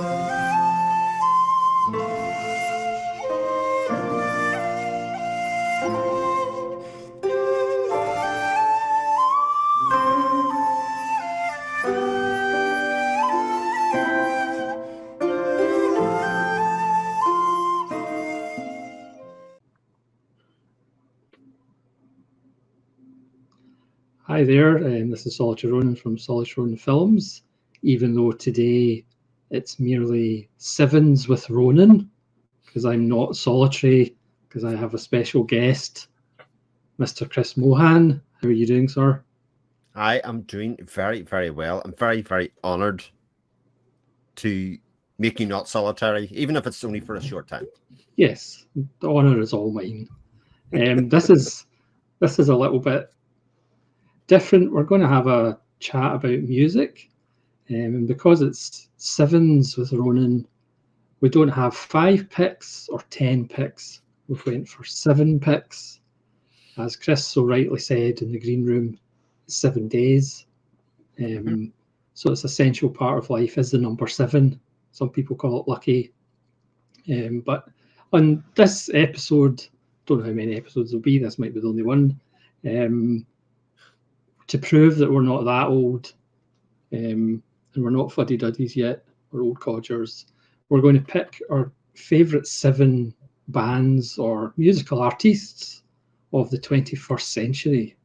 Hi there, this is Solitary Ronin from Solitary Ronin Films, even though today it's merely sevens with Ronin, because I'm not solitary, because I have a special guest, Mr. Chris Mohan. How are you doing, sir? I am doing very, very well. I'm very, very honoured to make you not solitary, even if it's only for a short time. Yes, the honour is all mine. This is a little bit different. We're going to have a chat about music, and because it's sevens with Ronin, we don't have 5 picks or 10 picks. We've went for 7 picks. As Chris so rightly said in the green room, 7 days. So it's an essential part of life is the number 7. Some people call it lucky. But on this episode, don't know how many episodes there'll be, this might be the only one, to prove that we're not that old, and we're not fuddy-duddies yet, we're old codgers, we're going to pick our favourite 7 bands or musical artists of the 21st century,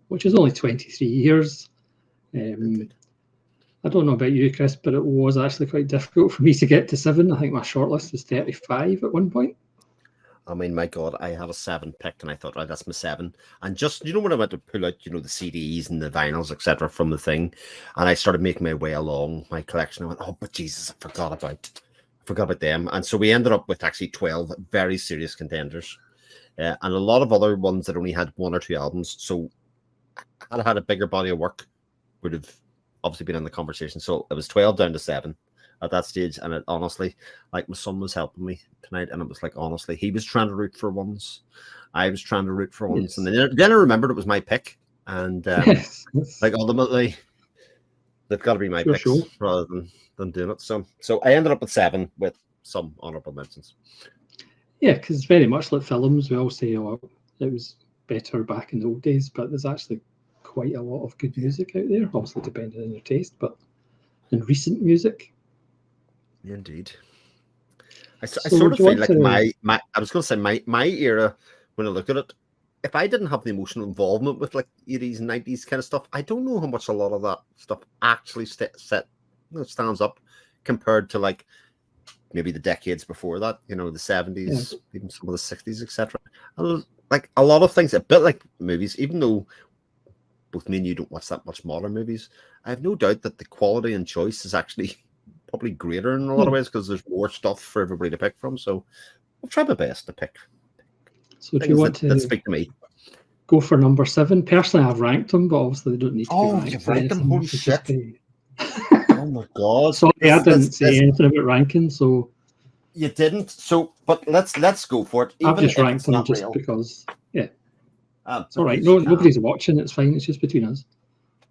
which is only 23 years. I don't know about you, Chris, but it was actually quite difficult for me to get to 7. I think my shortlist was 35 at one point. I mean, my God, I had a 7 picked, and I thought, right, that's my 7. And just, when I went to pull out, the CDs and the vinyls, etc., from the thing, and I started making my way along my collection, I went, oh, but Jesus, I forgot about them. And so we ended up with actually 12 very serious contenders, and a lot of other ones that only had 1 or 2 albums. So had I had a bigger body of work, would have obviously been in the conversation. So it was 12 down to 7 at that stage, and it honestly, like, my son was helping me tonight, and it was like, honestly, he was trying to root for ones, I was trying to root for ones, and then I remembered it was my pick, and like, ultimately they've got to be my picks rather than doing it. So I ended up with 7 with some honorable mentions. Yeah, because it's very much like films. We all say, oh, it was better back in the old days, but there's actually quite a lot of good music out there, obviously depending on your taste, but in recent music. Indeed. I sort of feel like I was going to say my era, when I look at it, if I didn't have the emotional involvement with like 80s and 90s kind of stuff, I don't know how much a lot of that stuff actually stands up compared to like maybe the decades before that, the 70s, even some of the 60s, etc. Like a lot of things, a bit like movies, even though both me and you don't watch that much modern movies, I have no doubt that the quality and choice is actually probably greater in a lot of ways because there's more stuff for everybody to pick from. So I'll try my best to pick. So if you want to speak to me, go for number 7. Personally, I've ranked them, but obviously they don't need to be ranked. You've ranked them? Holy shit. Oh my God. Sorry, I didn't say anything about ranking, so... You didn't? So, but let's go for it. I've just ranked them just because, it's all right. Nobody's watching, it's fine, it's just between us.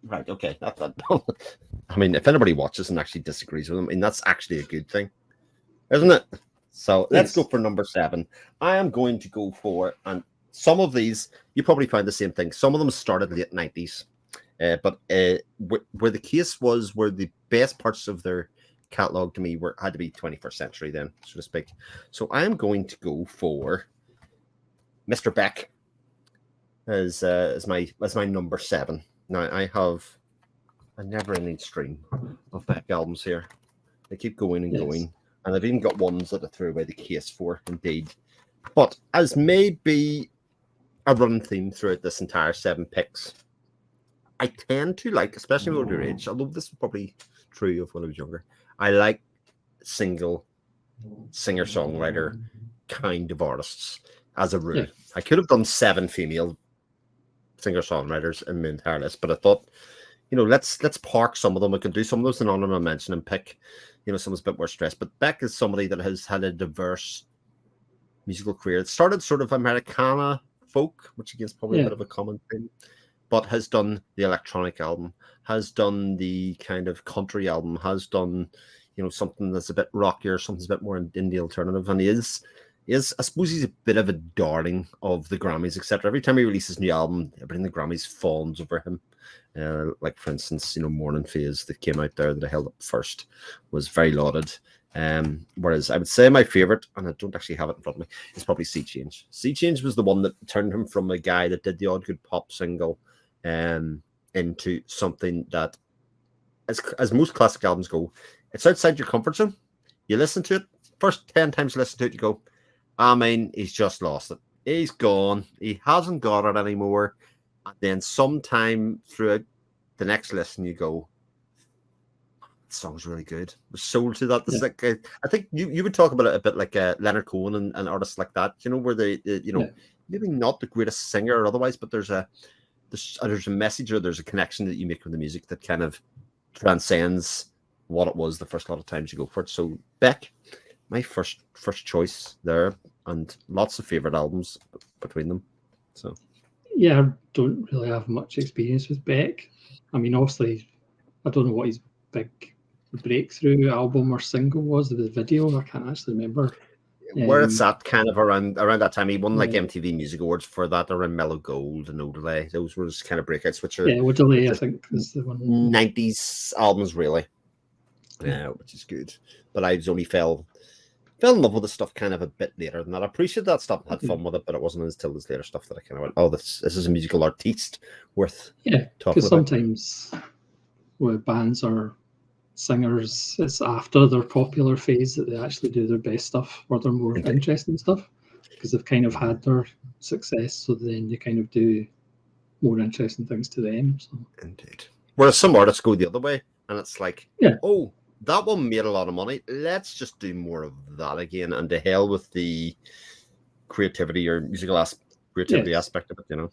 Right, okay. I mean, if anybody watches and actually disagrees with them, I mean, that's actually a good thing, isn't it? So let's go for number 7. I am going to go for, and some of these, you probably find the same thing. Some of them started late 90s, but where the case was, where the best parts of their catalog to me had to be 21st century then, so to speak. So I am going to go for Mr. Beck as my number 7. Now, I have a never-ending stream of Beck albums here. They keep going and going. And I've even got ones that I threw away the case for, indeed. But as may be a running theme throughout this entire 7 picks, I tend to like, especially with older age, although this is probably true of when I was younger, I like single singer-songwriter kind of artists as a rule. I could have done 7 female singer-songwriters in my entire list, but I thought, let's park some of them. We can do some of those in honorable mention and pick, someone's a bit more stressed. But Beck is somebody that has had a diverse musical career. It started sort of Americana folk, which again is probably a bit of a common thing, but has done the electronic album, has done the kind of country album, has done, something that's a bit rockier, something's a bit more in the alternative. And he is, I suppose he's a bit of a darling of the Grammys, etc. Every time he releases a new album, everything the Grammys fawns over him. Like, for instance, Morning Phase that came out there that I held up first was very lauded. Whereas I would say my favorite, and I don't actually have it in front of me, is probably Sea Change. Sea Change was the one that turned him from a guy that did the odd good pop single into something that, as most classic albums go, it's outside your comfort zone. You listen to it, first 10 times you listen to it, you go, he's just lost it. He's gone. He hasn't got it anymore. And then sometime through the next listen, you go, the song's really good. The soul to that. Like, I think you would talk about it a bit like Leonard Cohen and artists like that, where they maybe not the greatest singer or otherwise, but there's a message or there's a connection that you make with the music that kind of transcends what it was the first lot of times you go for it. So Beck, my first choice there, and lots of favorite albums between them. So yeah, I don't really have much experience with Beck. I mean, obviously, I don't know what his big breakthrough album or single was. The video, I can't actually remember. Where it's at, kind of around that time, he won like MTV Music Awards for that, around Mellow Gold and Odelay. Those were his kind of breakouts, which are Odelay, I think, is the one. 90s albums, really. Yeah, which is good. But I only fell in love with the stuff kind of a bit later than that. I appreciate that stuff, had fun with it, but it wasn't until this later stuff that I kind of went, oh, this is a musical artiste worth talking about. Because sometimes with bands or singers, it's after their popular phase that they actually do their best stuff or their more interesting stuff, because they've kind of had their success, so then you kind of do more interesting things to them. So. Indeed. Whereas some artists go the other way, and it's like, oh, that one made a lot of money. Let's just do more of that again, and to hell with the creativity or musical creativity aspect of it.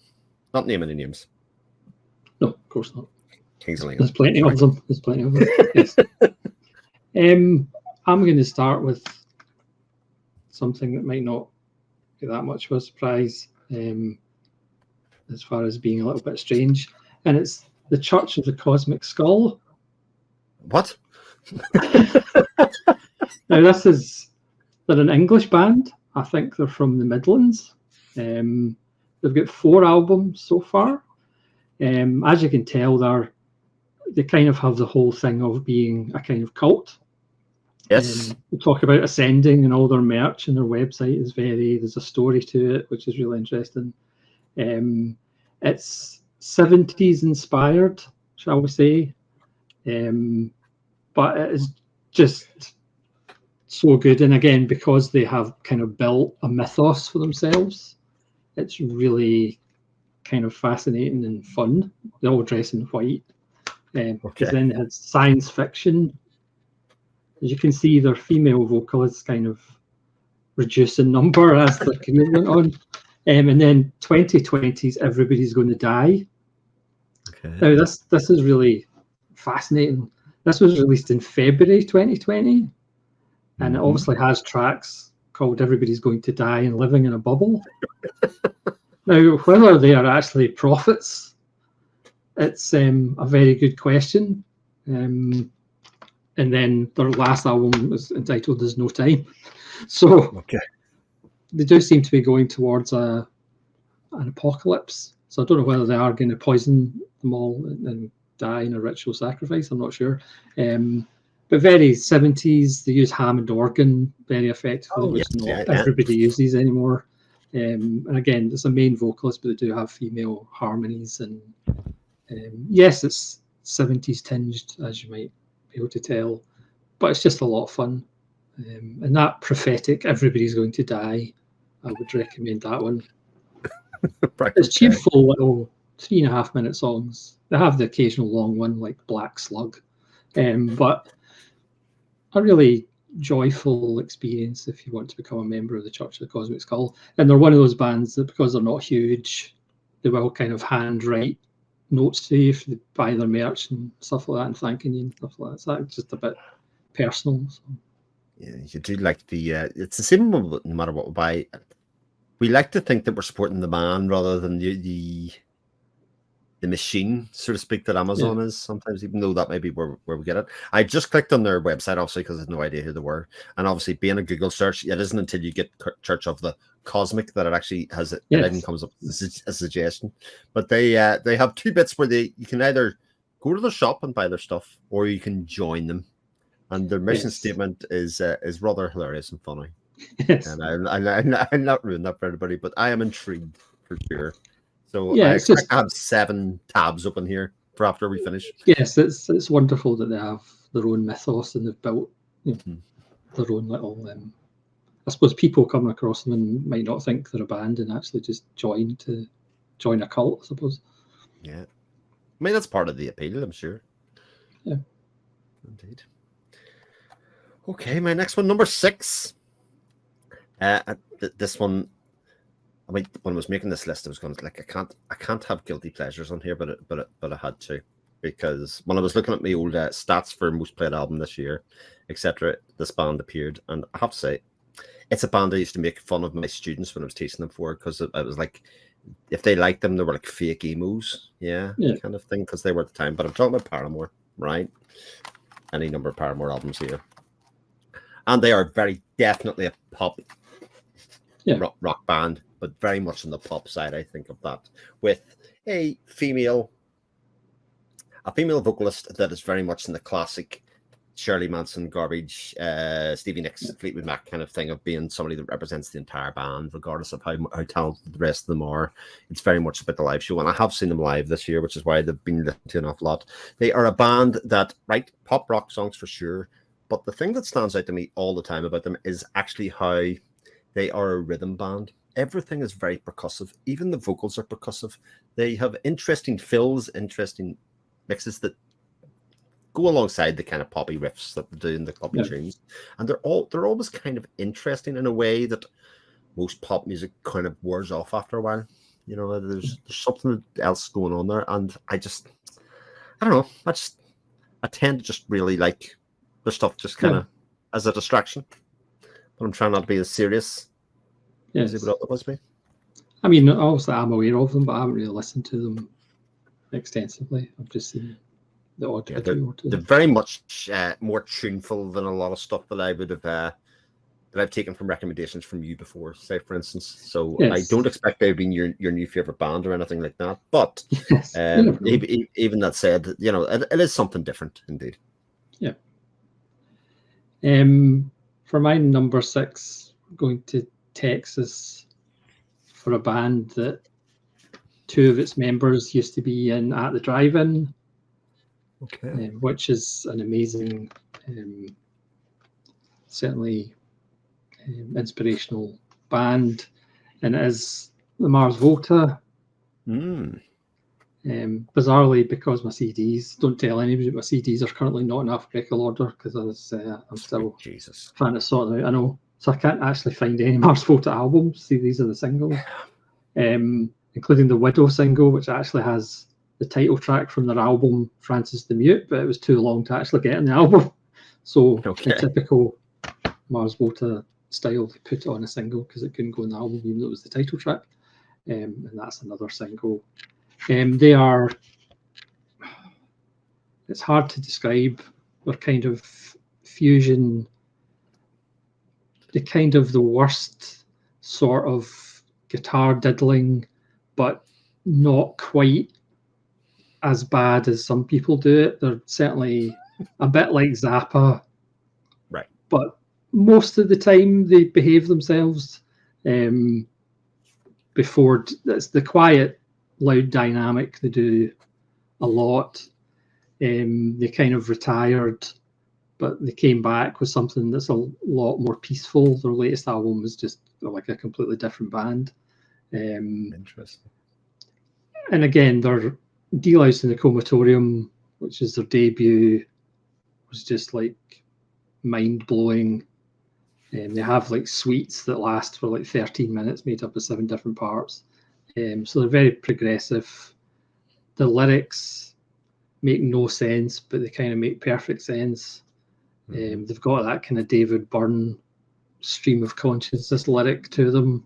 Not naming any names. No, of course not. Kingsley. There's plenty of them. Yes. I'm going to start with something that might not be that much of a surprise, as far as being a little bit strange, and it's the Church of the Cosmic Skull. What? Now, they're an English band. I think they're from the Midlands. They've got 4 albums so far. As you can tell, they kind of have the whole thing of being a kind of cult. Yes. We talk about ascending, and all their merch and their website is there's a story to it, which is really interesting. It's 70s inspired, shall we say. But it is just so good. And again, because they have kind of built a mythos for themselves, it's really kind of fascinating and fun. They all dress in white. Because then they had science fiction. As you can see, their female vocalists kind of reduce in number as the career went on. And then 2020's Everybody's Going to Die. Okay. Now, this is really fascinating. This was released in February 2020, and it obviously has tracks called Everybody's Going to Die and Living in a Bubble. Now, whether they are actually prophets, it's a very good question. And then their last album was entitled There's No Time. So they do seem to be going towards an apocalypse. So I don't know whether they are going to poison them all and die in a ritual sacrifice. I'm not sure. But very 70s. They use Hammond organ very effectively, which not everybody uses anymore. And again, it's a main vocalist, but they do have female harmonies. And yes, it's 70s tinged, as you might be able to tell, but it's just a lot of fun. And that prophetic Everybody's Going to Die, I would recommend that one. It's cheerful little 3.5 minute songs. They have the occasional long one like Black Slug, but a really joyful experience if you want to become a member of the Church of the Cosmic Skull. And they're one of those bands that, because they're not huge, they will kind of handwrite notes to you if you buy their merch and stuff like that, and thanking you and stuff like that. So it's just a bit personal. So. Yeah, you do like the it's the same no matter what we buy. We like to think that we're supporting the band rather than the machine, so to speak, that Amazon is sometimes, even though that may be where we get it. I just clicked on their website, obviously, because I had no idea who they were. And obviously, being a Google search, it isn't until you get Church of the Cosmic that it actually has it even comes up as a suggestion. But they have two bits where you can either go to the shop and buy their stuff, or you can join them. And their mission statement is rather hilarious and funny. And I'll not ruin that for everybody, but I am intrigued for sure. So I expect to have 7 tabs open here for after we finish. Yes, it's wonderful that they have their own mythos and they've built their own little. I suppose people coming across them and might not think they're a band and actually just join a cult, I suppose. Yeah, I mean that's part of the appeal, I'm sure. Yeah, indeed. Okay, my next one, number 6. This one. I mean, when I was making this list, I was going to I can't have guilty pleasures on here, but I had to, because when I was looking at my old stats for most played album this year, etc., this band appeared, and I have to say, it's a band I used to make fun of my students when I was teaching them for, because I was like, if they liked them, they were like fake emos, kind of thing, because they were at the time. But I'm talking about Paramore, right? Any number of Paramore albums here, and they are very definitely a pop rock band, but very much on the pop side, I think, of that, with a female vocalist that is very much in the classic Shirley Manson, Garbage, Stevie Nicks, Fleetwood Mac kind of thing, of being somebody that represents the entire band, regardless of how talented the rest of them are. It's very much about the live show, and I have seen them live this year, which is why they've been listened to an awful lot. They are a band that, pop rock songs for sure, but the thing that stands out to me all the time about them is actually how they are a rhythm band. Everything is very percussive. Even the vocals are percussive. They have interesting fills, interesting mixes that go alongside the kind of poppy riffs that they do in the poppy tunes. And they're always kind of interesting in a way that most pop music kind of wears off after a while. You know, there's something else going on there. And I don't know. I tend to just really like the stuff just kind of as a distraction. But I'm trying not to be as serious as it would otherwise be. I mean, obviously I'm aware of them, but I haven't really listened to them extensively. I've just seen the odd video or two. They're very much more tuneful than a lot of stuff that I would have that I've taken from recommendations from you before, say for instance. So I don't expect they've been your new favorite band or anything like that. But even that said, you know, it is something different indeed. Yeah. For my number 6, I'm going to Texas for a band that 2 of its members used to be in At the Drive-In, which is an amazing, certainly inspirational band, and it is the Mars Volta. Bizarrely, because my CDs, don't tell anybody, my CDs are currently not in alphabetical order because I'm still trying to sort them out. I know, so I can't actually find any Mars Volta albums. See, these are the singles, including the Widow single, which actually has the title track from their album Francis the Mute, but it was too long to actually get in the album. So in typical Mars Volta style, they put it on a single because it couldn't go in the album, even though it was the title track. And that's another single. They are, it's hard to describe, they're kind of fusion, the worst sort of guitar diddling, but not quite as bad as some people do it. They're certainly a bit like Zappa, right? But most of the time they behave themselves. Before, that's the quiet, loud dynamic they do a lot. They kind of retired, but they came back with something that's a lot more peaceful. Their latest album was just like a completely different band. Interesting. And again, their Deloused in the Comatorium, which is their debut, was just like mind-blowing. They have like suites that last for like 13 minutes, made up of 7 different parts. So they're very progressive. The lyrics make no sense, but they kind of make perfect sense. They've got that kind of David Byrne stream of consciousness lyric to them.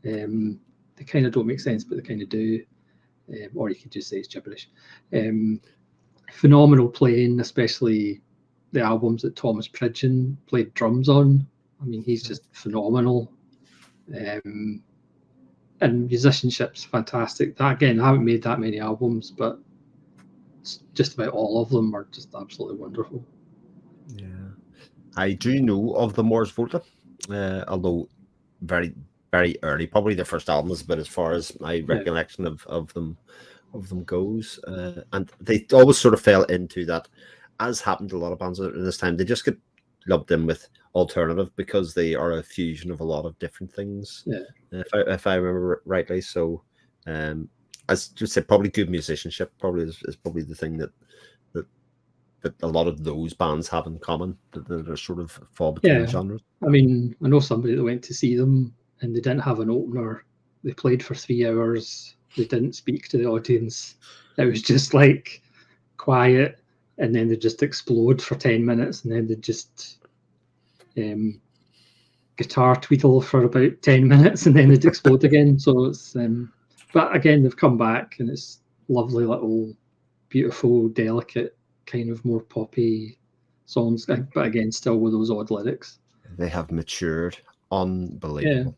They kind of don't make sense, but they kind of do. or you could just say it's gibberish. Phenomenal playing, especially the albums that Thomas Pridgeon played drums on. I mean, he's just phenomenal. And musicianship's fantastic. That, again, I haven't made that many albums, but just about all of them are just absolutely wonderful. Yeah, I do know of the Mors Volta, although very, very early. Probably their first albums, but as far as my recollection of them goes, and they always sort of fell into that, as happened to a lot of bands at this time. They just get lumped in with alternative because they are a fusion of a lot of different things. Yeah, if I remember rightly. So, as just said, probably good musicianship probably is probably the thing that a lot of those bands have in common, that they're sort of fall between genres. I mean, I know somebody that went to see them and they didn't have an opener. They played for 3 hours. They didn't speak to the audience. It was just like quiet, and then they just explode for 10 minutes, and then they just guitar tweedle for about 10 minutes, and then they'd explode again. So it's, but again, they've come back, and it's lovely little, beautiful, delicate, kind of more poppy songs, but again, still with those odd lyrics. They have matured. Unbelievable.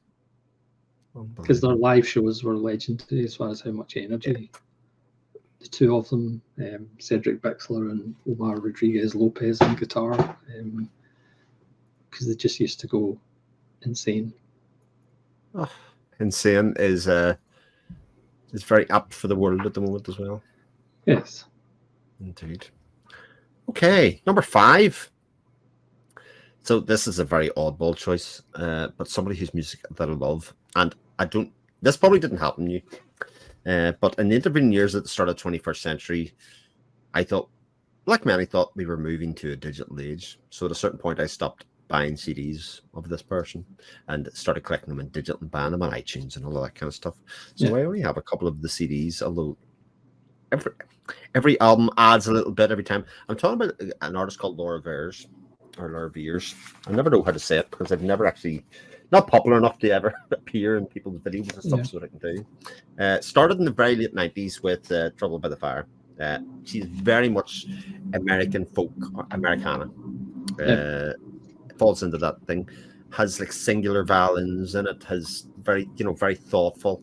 Because their live shows were legendary as far as how much energy the two of them, Cedric Bixler and Omar Rodriguez Lopez on guitar, because they just used to go insane. Insane is very apt for the world at the moment as well. Yes, indeed. Okay, number 5. So this is a very oddball choice, but somebody whose music that I love, and this probably didn't happen to you, but in the intervening years at the start of the 21st century, I thought, like many, thought we were moving to a digital age. So at a certain point, I stopped buying CDs of this person and started collecting them in digital and buying them on iTunes and all of that kind of stuff. So I only have a couple of the CDs, although every album adds a little bit every time. I'm talking about an artist called Laura Veers. I never know how to say it because I've never actually, not popular enough to ever appear in people's videos and stuff, so what I can do. Started in the very late 90s with Trouble by the Fire. She's very much American folk, Americana. Falls into that thing. Has like singular violins in it. Has very thoughtful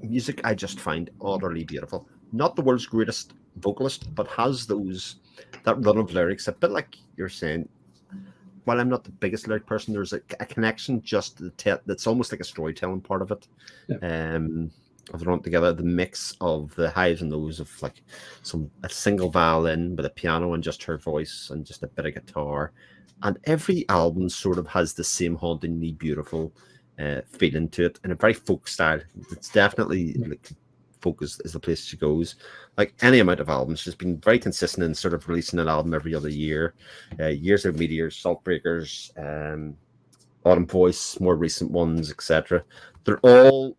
music. I just find utterly beautiful. Not the world's greatest vocalist, but has that run of lyrics. A bit like you're saying. While I'm not the biggest lyric person, there's a connection just that's almost like a storytelling part of it. Of run together the mix of the highs and lows of like a single violin with a piano and just her voice and just a bit of guitar, and every album sort of has the same hauntingly beautiful feeling to it in a very folk style. It's definitely like folk is the place she goes. Like any amount of albums, she's been very consistent in sort of releasing an album every other year. Years of Meteors, Saltbreakers, Autumn Voice, more recent ones, etc. They're all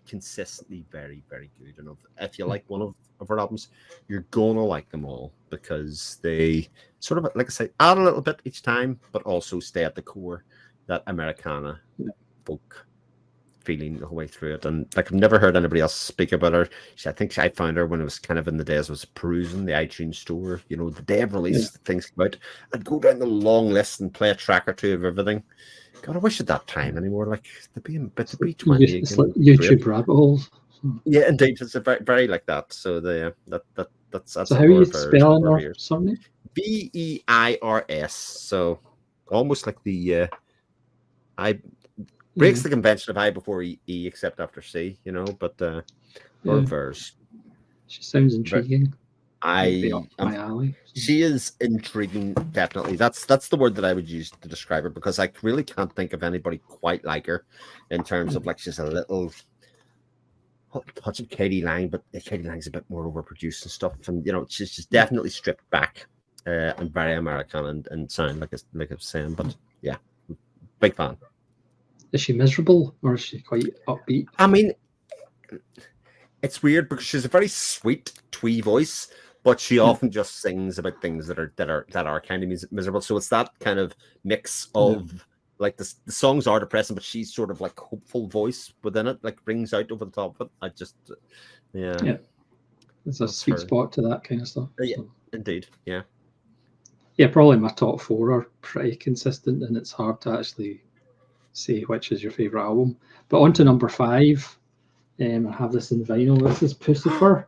consistently very, very good. And if you like one of her albums, you're gonna like them all because they sort of, like I say, add a little bit each time, but also stay at the core, that Americana folk feeling the whole way through it. And like I've never heard anybody else speak about her. I think I found her when it was kind of in the days I was perusing the iTunes store, the day of release, things come out. I'd go down the long list and play a track or two of everything. God, I wish at that time anymore. Like to be 20 again. It's like YouTube rabbit holes. Yeah, indeed, it's a very, very like that. So that's so how are you spelling her surname? Veirs. So almost like the breaks the convention of I before E except after C, but or verse. She sounds intriguing. My alley. She is intriguing, definitely. That's the word that I would use to describe her, because I really can't think of anybody quite like her in terms of like she's a little touch of Katie Lang, but Katie Lang's a bit more overproduced and stuff, and she's just definitely stripped back and very American and sound like I was saying. But yeah, big fan. Is she miserable or is she quite upbeat? I mean, it's weird because she's a very sweet twee voice, but she often just sings about things that are kind of miserable. So it's that kind of mix of like the songs are depressing, but she's sort of like hopeful voice within it, like brings out over the top of it. Yeah. Yeah. There's a sweet spot to that kind of stuff. Yeah, So. indeed. Yeah. Yeah, probably my top 4 are pretty consistent, and it's hard to actually say which is your favourite album. But on to number 5. I have this in vinyl. This is Pucifer.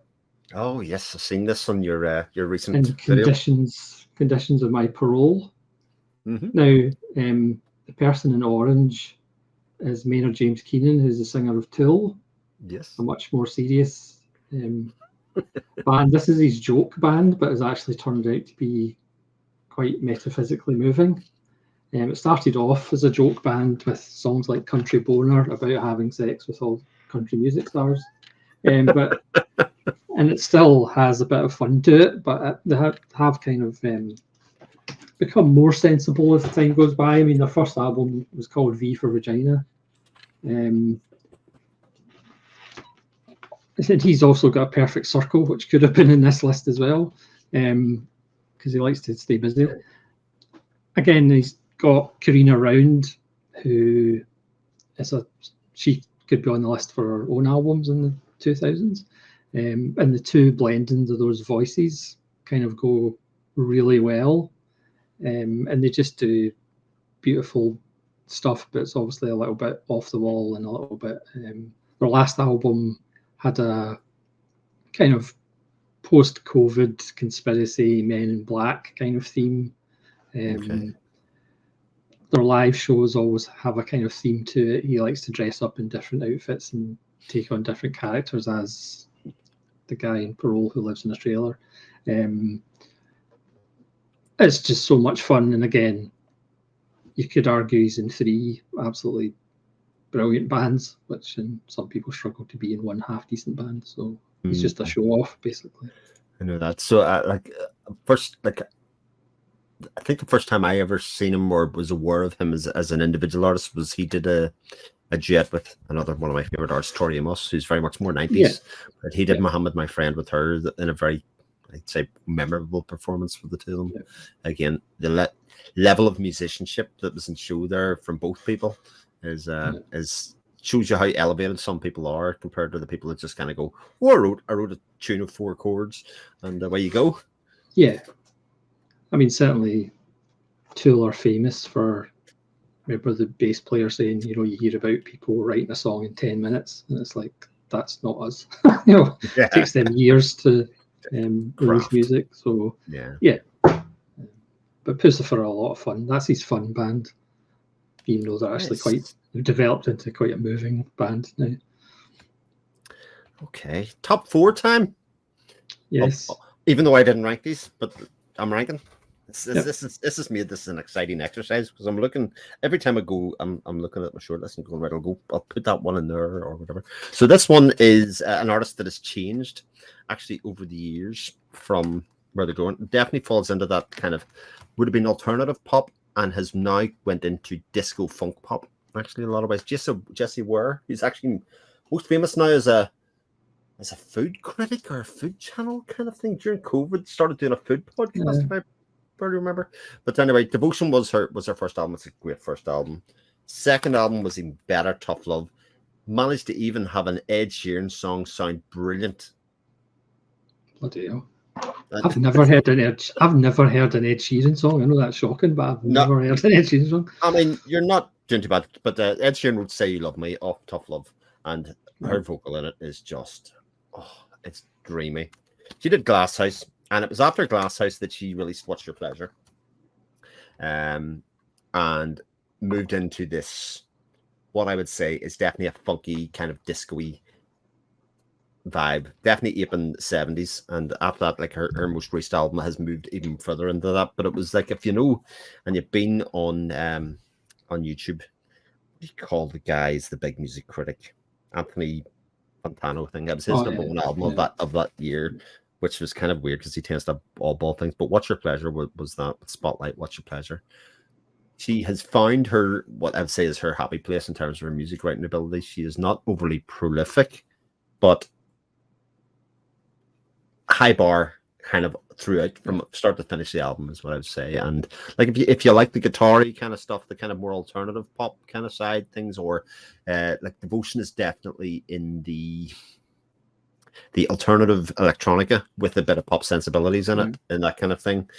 Oh yes, I've seen this on your recent and video. Conditions of My Parole. Mm-hmm. Now, the person in orange is Maynard James Keenan, who's the singer of Tool. Yes. A much more serious band. This is his joke band, but has actually turned out to be quite metaphysically moving. It started off as a joke band with songs like Country Boner about having sex with all country music stars. But and it still has a bit of fun to it, but they have kind of become more sensible as the time goes by. I mean, their first album was called V for Vagina. And he's also got a Perfect Circle, which could have been in this list as well, because he likes to stay busy. Again, he's got Karina Round, who she could be on the list for her own albums in the 2000s. And the two blendings of those voices kind of go really well. And they just do beautiful stuff, but it's obviously a little bit off the wall and a little bit. Their last album had a kind of post-COVID conspiracy Men in Black kind of theme. Okay. Their live shows always have a kind of theme to it. He likes to dress up in different outfits and take on different characters as the guy in Parole who lives in a trailer. It's just so much fun. And again, you could argue he's in 3 absolutely brilliant bands, which some people struggle to be in one half decent band. So he's just a show off, basically. I know that. So I think the first time I ever seen him or was aware of him as an individual artist was he did a duet with another one of my favorite artists, Tori Amos, who's very much more 90s. Yeah. But he did Muhammad, My Friend, with her in a very, I'd say, memorable performance for the two of them. Yeah. Again, the level of musicianship that was in show there from both people is shows you how elevated some people are compared to the people that just kind of go, oh, I wrote a tune of 4 chords and away you go. Yeah. I mean, certainly Tool are famous for, remember the bass player saying, you hear about people writing a song in 10 minutes, and it's like, that's not us. It takes them years to release music. So, yeah. But Pucifer are a lot of fun. That's his fun band, even though they're actually they've developed into quite a moving band now. Okay. Top 4 time? Yes. Even though I didn't rank these, but I'm ranking. This has made this an exciting exercise because I'm looking every time I go. I'm looking at my short list and going right. I'll put that one in there or whatever. So this one is an artist that has changed actually over the years from where they're going. Definitely falls into that kind of would have been alternative pop and has now went into disco funk pop. Actually, in a lot of ways, Jesse Ware, who's actually most famous now as a food critic or a food channel kind of thing. During COVID, started doing a food podcast. If I barely remember. But anyway, Devotion was her first album. It's a great first album. Second album was even better, Tough Love. Managed to even have an Ed Sheeran song sound brilliant. Bloody hell. I've never heard an Ed Sheeran song. I know that's shocking, but I've never heard an Ed Sheeran song. I mean, you're not doing too bad, but Ed Sheeran would Say You Love Me off Tough Love, and her vocal in it is just, it's dreamy. She did Glass House, and it was after Glass House that she released What's Your Pleasure, and moved into this, what I would say is definitely a funky kind of disco-y vibe, definitely aping the 70s. And after that, like her most recent album has moved even further into that. But it was like, if you know, and you've been on YouTube, what do you call the guy? He's the big music critic, Anthony Fantano thing. That was his number one album of that year, which was kind of weird because he tends to have all ball things. But What's Your Pleasure was that Spotlight. What's Your Pleasure? She has found her, what I would say is her happy place in terms of her music writing ability. She is not overly prolific, but high bar kind of throughout from start to finish the album is what I would say. And like if you like the guitar-y kind of stuff, the kind of more alternative pop kind of side things, or like Devotion is definitely in the the alternative electronica with a bit of pop sensibilities in it and that kind of thing.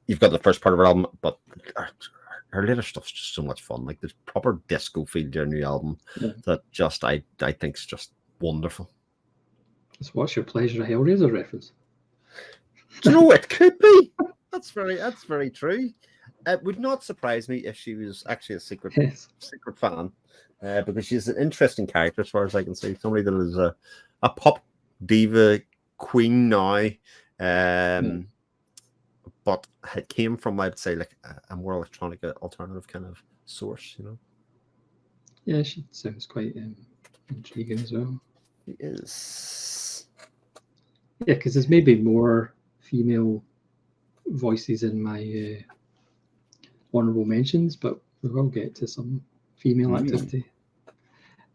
You've got the first part of her album, but her later stuff's just so much fun. Like there's proper disco feel to her new album that just I think is just wonderful. So what's your pleasure? A Hellraiser reference? Do you know it could be? That's very true. It would not surprise me if she was actually a secret fan, because she's an interesting character as far as I can see. Somebody that is a pop diva queen now, but it came from, I'd say, like a more electronica alternative kind of source, you know. Yeah, she sounds quite intriguing as well. She is. Yeah, because there's maybe more female voices in my honorable mentions, but we will get to some female activity.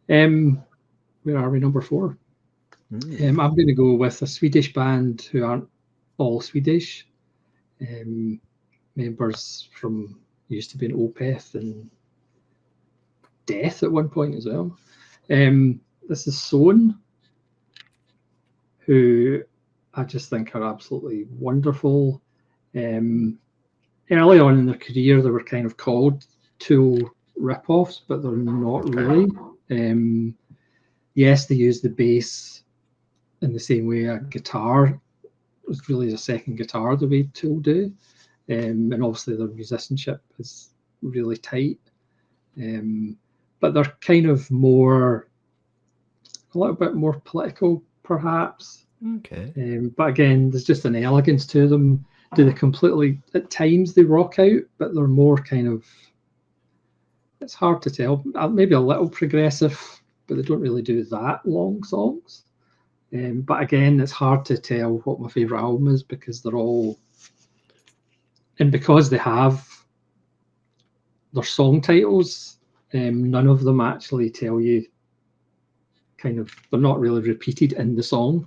Where are we? Number 4. I'm going to go with a Swedish band who aren't all Swedish. Members from used to be in Opeth and Death at one point as well. This is Soen, who I just think are absolutely wonderful. Early on in their career, they were kind of called Tool rip-offs, but they're not really. Yes, they use the bass in the same way a guitar was really a second guitar the way Tool do. And obviously their musicianship is really tight. But they're kind of more, a little bit more political, perhaps. Okay. But again, there's just an elegance to them. Do they completely, at times they rock out, but they're more kind of, it's hard to tell. Maybe a little progressive, but they don't really do that long songs. But again, it's hard to tell what my favourite album is because they're all, and because they have their song titles, none of them actually tell you kind of, they're not really repeated in the song.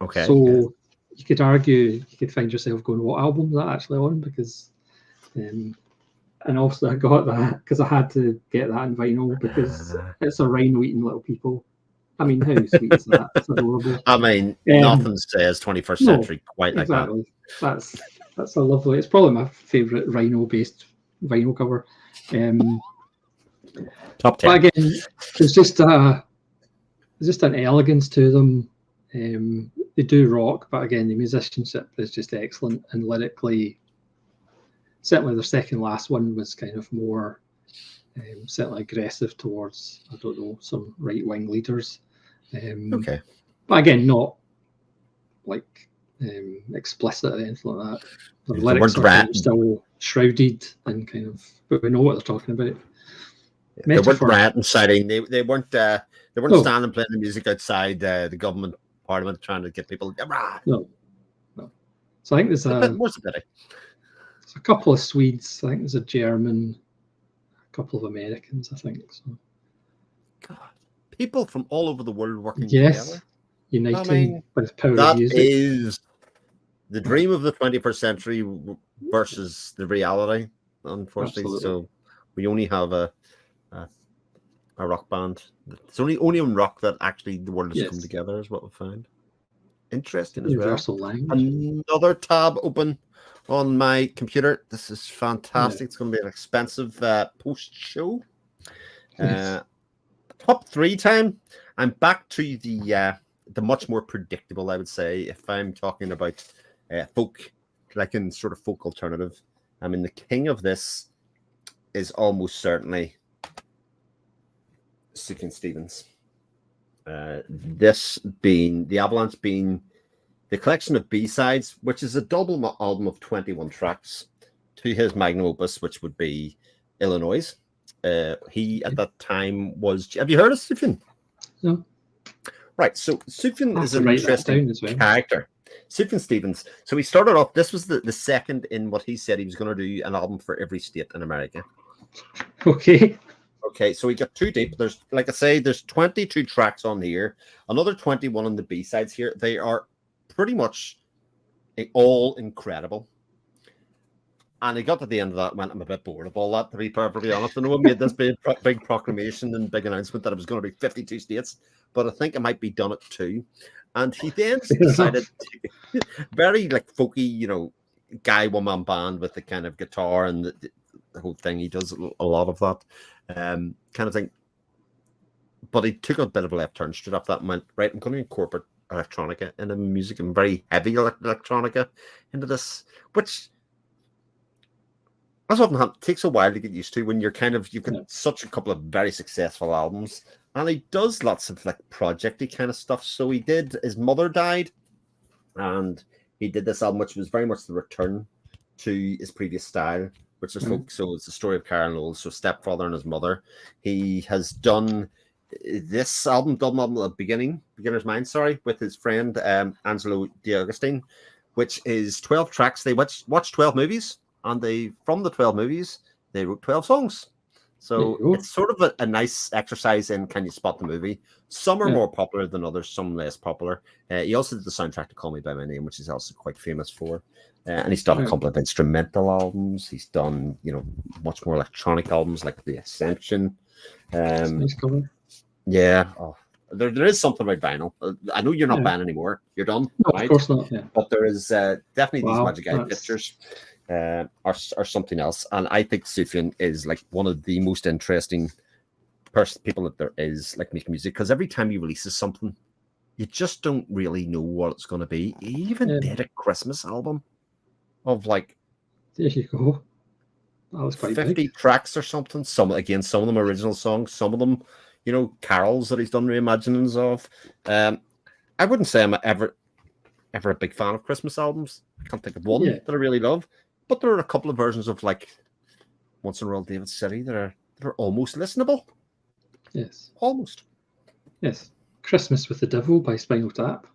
Okay. So you could argue, you could find yourself going, what album is that actually on? Because, and obviously I got that because I had to get that on vinyl because it's a rhino eating little people. I mean, how sweet is that? It's adorable. I mean, nothing says 21st century quite like exactly. That. That's a lovely. It's probably my favourite rhino-based vinyl cover. Top 10. But again, there's just an elegance to them. They do rock, but again, the musicianship is just excellent, and lyrically, certainly their second last one was kind of more certainly aggressive towards, I don't know, some right-wing leaders. Okay. But again, not like explicit or anything like that. The lyrics are kind of still shrouded and kind of, but we know what they're talking about. They weren't rat inciting. They weren't standing playing the music outside the government parliament trying to get people. No. So I think there's a couple of Swedes. I think there's a German, a couple of Americans. I think so. God, people from all over the world working together. Uniting by the power of music. That is the dream of the 21st century versus the reality, unfortunately. Absolutely. So we only have a rock band. It's only in rock that actually the world has come together, is what we found. Interesting as Universal language. Another tab open on my computer. This is fantastic. It's going to be an expensive post show. Top 3 time. I'm back to the much more predictable, I would say, if I'm talking about folk, like in sort of folk alternative. I mean, the king of this is almost certainly Sufjan Stevens. This being the Avalanche, being the collection of B-sides, which is a double album of 21 tracks to his magnum opus, which would be Illinois. He at that time was. Have you heard of Sufjan? No. Right, so Sufjan is an interesting character. Sufjan Stevens. So he started off. This was the second in what he said he was going to do an album for every state in America. Okay, so he got 2 deep. There's, like I say, there's 22 tracks on here. Another 21 on the B-sides here. They are pretty much all incredible. And he got to the end of that and went, I'm a bit bored of all that, to be perfectly honest. I know I made this big proclamation and big announcement that it was going to be 52 states. but I think it might be done at 2. And he then Fair decided enough. very like folky, guy one-man band with the kind of guitar and the whole thing. He does a lot of that kind of thing. But he took a bit of a left turn straight after that and went, right, I'm going to incorporate electronica into music and very heavy electronica into this, which as often takes a while to get used to when you've got such a couple of very successful albums. And he does lots of like projecty kind of stuff. So his mother died, and he did this album, which was very much the return to his previous style, which is folk. So it's the story of Carol Knowles, so stepfather and his mother. He has done this album, double album at Beginner's Mind, with his friend Angelo D'Agostino, which is 12 tracks. They watched 12 movies, and from the 12 movies, they wrote 12 songs. So it's sort of a nice exercise in can you spot the movie. Some are more popular than others, some less popular. He also did the soundtrack to Call Me By My Name, which is also quite famous for. And he's done a couple of instrumental albums. He's done, much more electronic albums like The Ascension. Nice cover. Yeah. Oh, there is something about vinyl. I know you're not banned anymore. You're done. No, right? Of course not. Yeah. But there is definitely these Magic Eye pictures. Are something else, and I think Sufjan is like one of the most interesting people that there is, like making music, because every time he releases something, you just don't really know what it's going to be. He even did a Christmas album of like there you go. That was quite 50 big. tracks or something. Some of them original songs, some of them, carols that he's done reimaginings of. I wouldn't say I'm ever a big fan of Christmas albums. I can't think of one that I really love. But there are a couple of versions of like Once in Royal David City that are almost listenable. Yes. Almost. Yes. Christmas with the Devil by Spinal Tap.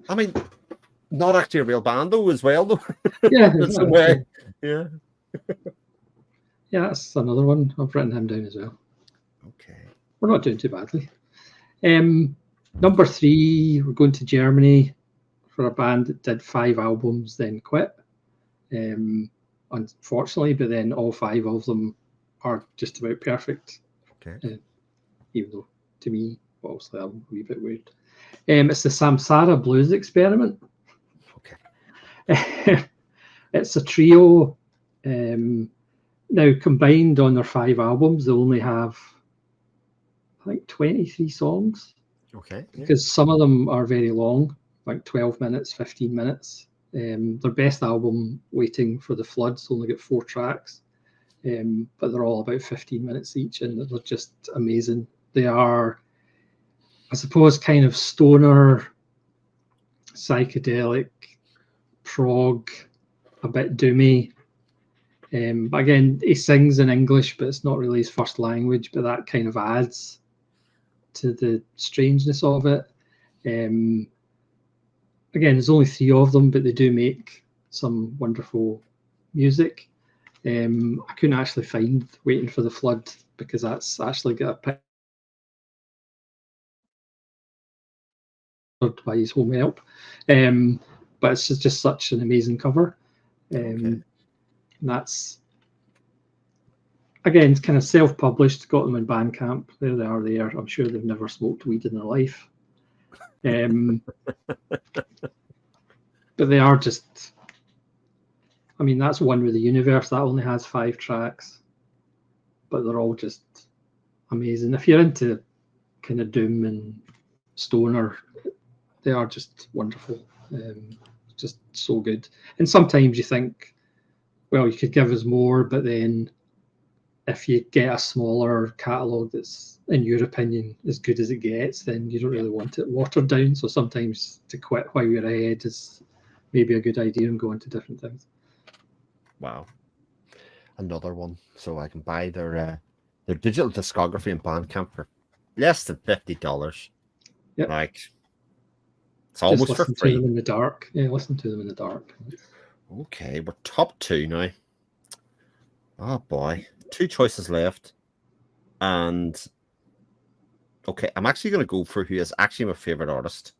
I mean, not actually a real band though, as well though. Yeah. That's a way. Yeah. Yeah, that's another one. I've written him down as well. Okay. We're not doing too badly. Number 3, we're going to Germany for a band that did 5 albums, then quit. Unfortunately, but then all 5 of them are just about perfect. Okay. Even though to me, obviously, I'm a wee bit weird. It's the Samsara Blues Experiment. Okay. It's a trio. Now combined on their 5 albums, they only have, I think, 23 songs. Okay. Because some of them are very long, like 12 minutes, 15 minutes. Their best album, Waiting for the Floods, only got 4 tracks, but they're all about 15 minutes each, and they're just amazing. They are, I suppose, kind of stoner, psychedelic, prog, a bit doomy. Again, he sings in English, but it's not really his first language, but that kind of adds to the strangeness of it. Again, there's only 3 of them, but they do make some wonderful music. I couldn't actually find Waiting for the Flood because that's actually got a picture by his home help. But it's just such an amazing cover. And that's, again, it's kind of self-published, got them in Bandcamp. There they are there. I'm sure they've never smoked weed in their life. But they are just, I mean, that's One with the Universe. That only has 5 tracks, but they're all just amazing. If you're into kind of doom and stoner, they are just wonderful. Just so good. And sometimes you think, well, you could give us more, but then if you get a smaller catalogue that's, in your opinion, as good as it gets, then you don't really want it watered down. So sometimes to quit while you're ahead is maybe a good idea and go into different things. Wow. Another one. So I can buy their digital discography in Bandcamp for less than $50. Yep. Like, it's almost for free. To them in the dark. Yeah, listen to them in the dark. Okay, we're top 2 now. Oh boy. 2 choices left. And okay, I'm actually going to go for who is actually my favorite artist,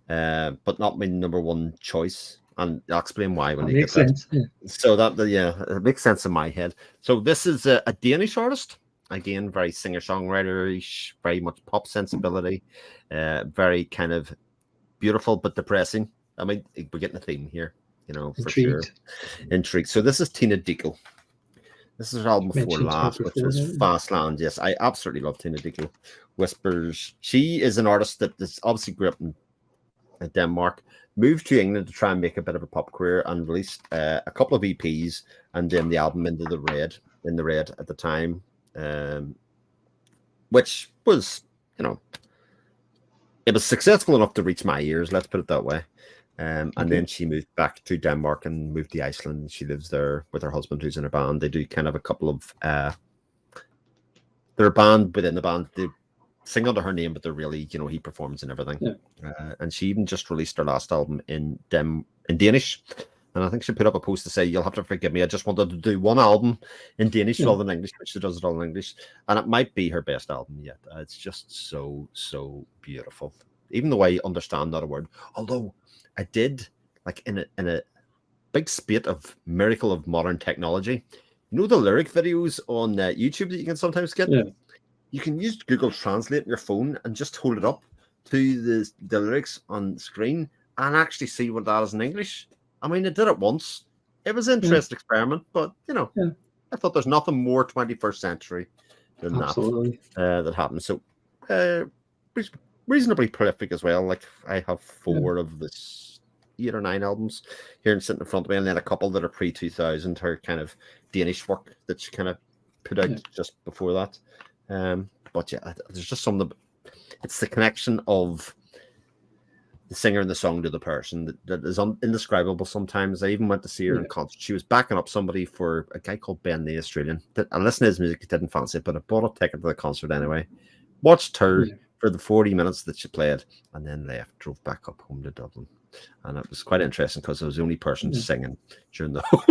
but not my number 1 choice. And I'll explain why when you get that. Makes sense. Yeah. So it makes sense in my head. So this is a Danish artist. again, very singer-songwriter-ish, very much pop sensibility, very kind of beautiful but depressing. I mean, we're getting a theme here, for sure. Intrigued. Intrigued. So this is Tina Dickel. This is her album before last, which is Fastland. Yes, I absolutely love Tina Dickel. Whispers. She is an artist that is obviously grew up in Denmark, moved to England to try and make a bit of a pop career, and released a couple of EPs, and then the album In the Red at the time, which was, it was successful enough to reach my ears, let's put it that way. And then she moved back to Denmark and moved to Iceland. She lives there with her husband, who's in a band. They do kind of a couple of they're a band within the band. They sing under her name, but they're really, he performs and everything. Yeah. And she even just released her last album in Danish. And I think she put up a post to say, "You'll have to forgive me. I just wanted to do one album in Danish rather than English," which she does it all in English. And it might be her best album yet. It's just so, so beautiful. Even the way you understand not a word. Although I did, like in a big spate of miracle of modern technology, the lyric videos on YouTube that you can sometimes get? Yeah. You can use Google Translate on your phone and just hold it up to the lyrics on screen and actually see what that is in English. I mean, I did it once. It was an interesting experiment, but, I thought there's nothing more 21st century than that happened. So, reasonably prolific as well. Like, I have 4 of this 8 or 9 albums here and sitting in front of me, and then a couple that are pre-2000, her kind of Danish work that she kind of put out just before that. But yeah, there's just something. It's the connection of the singer and the song to the person that is indescribable sometimes. I even went to see her in concert. She was backing up somebody for a guy called Ben the Australian. I listened to his music, didn't fancy it, but I bought a ticket to the concert anyway. Watched her for the 40 minutes that she played, and then left, drove back up home to Dublin. And it was quite interesting because I was the only person singing during the whole.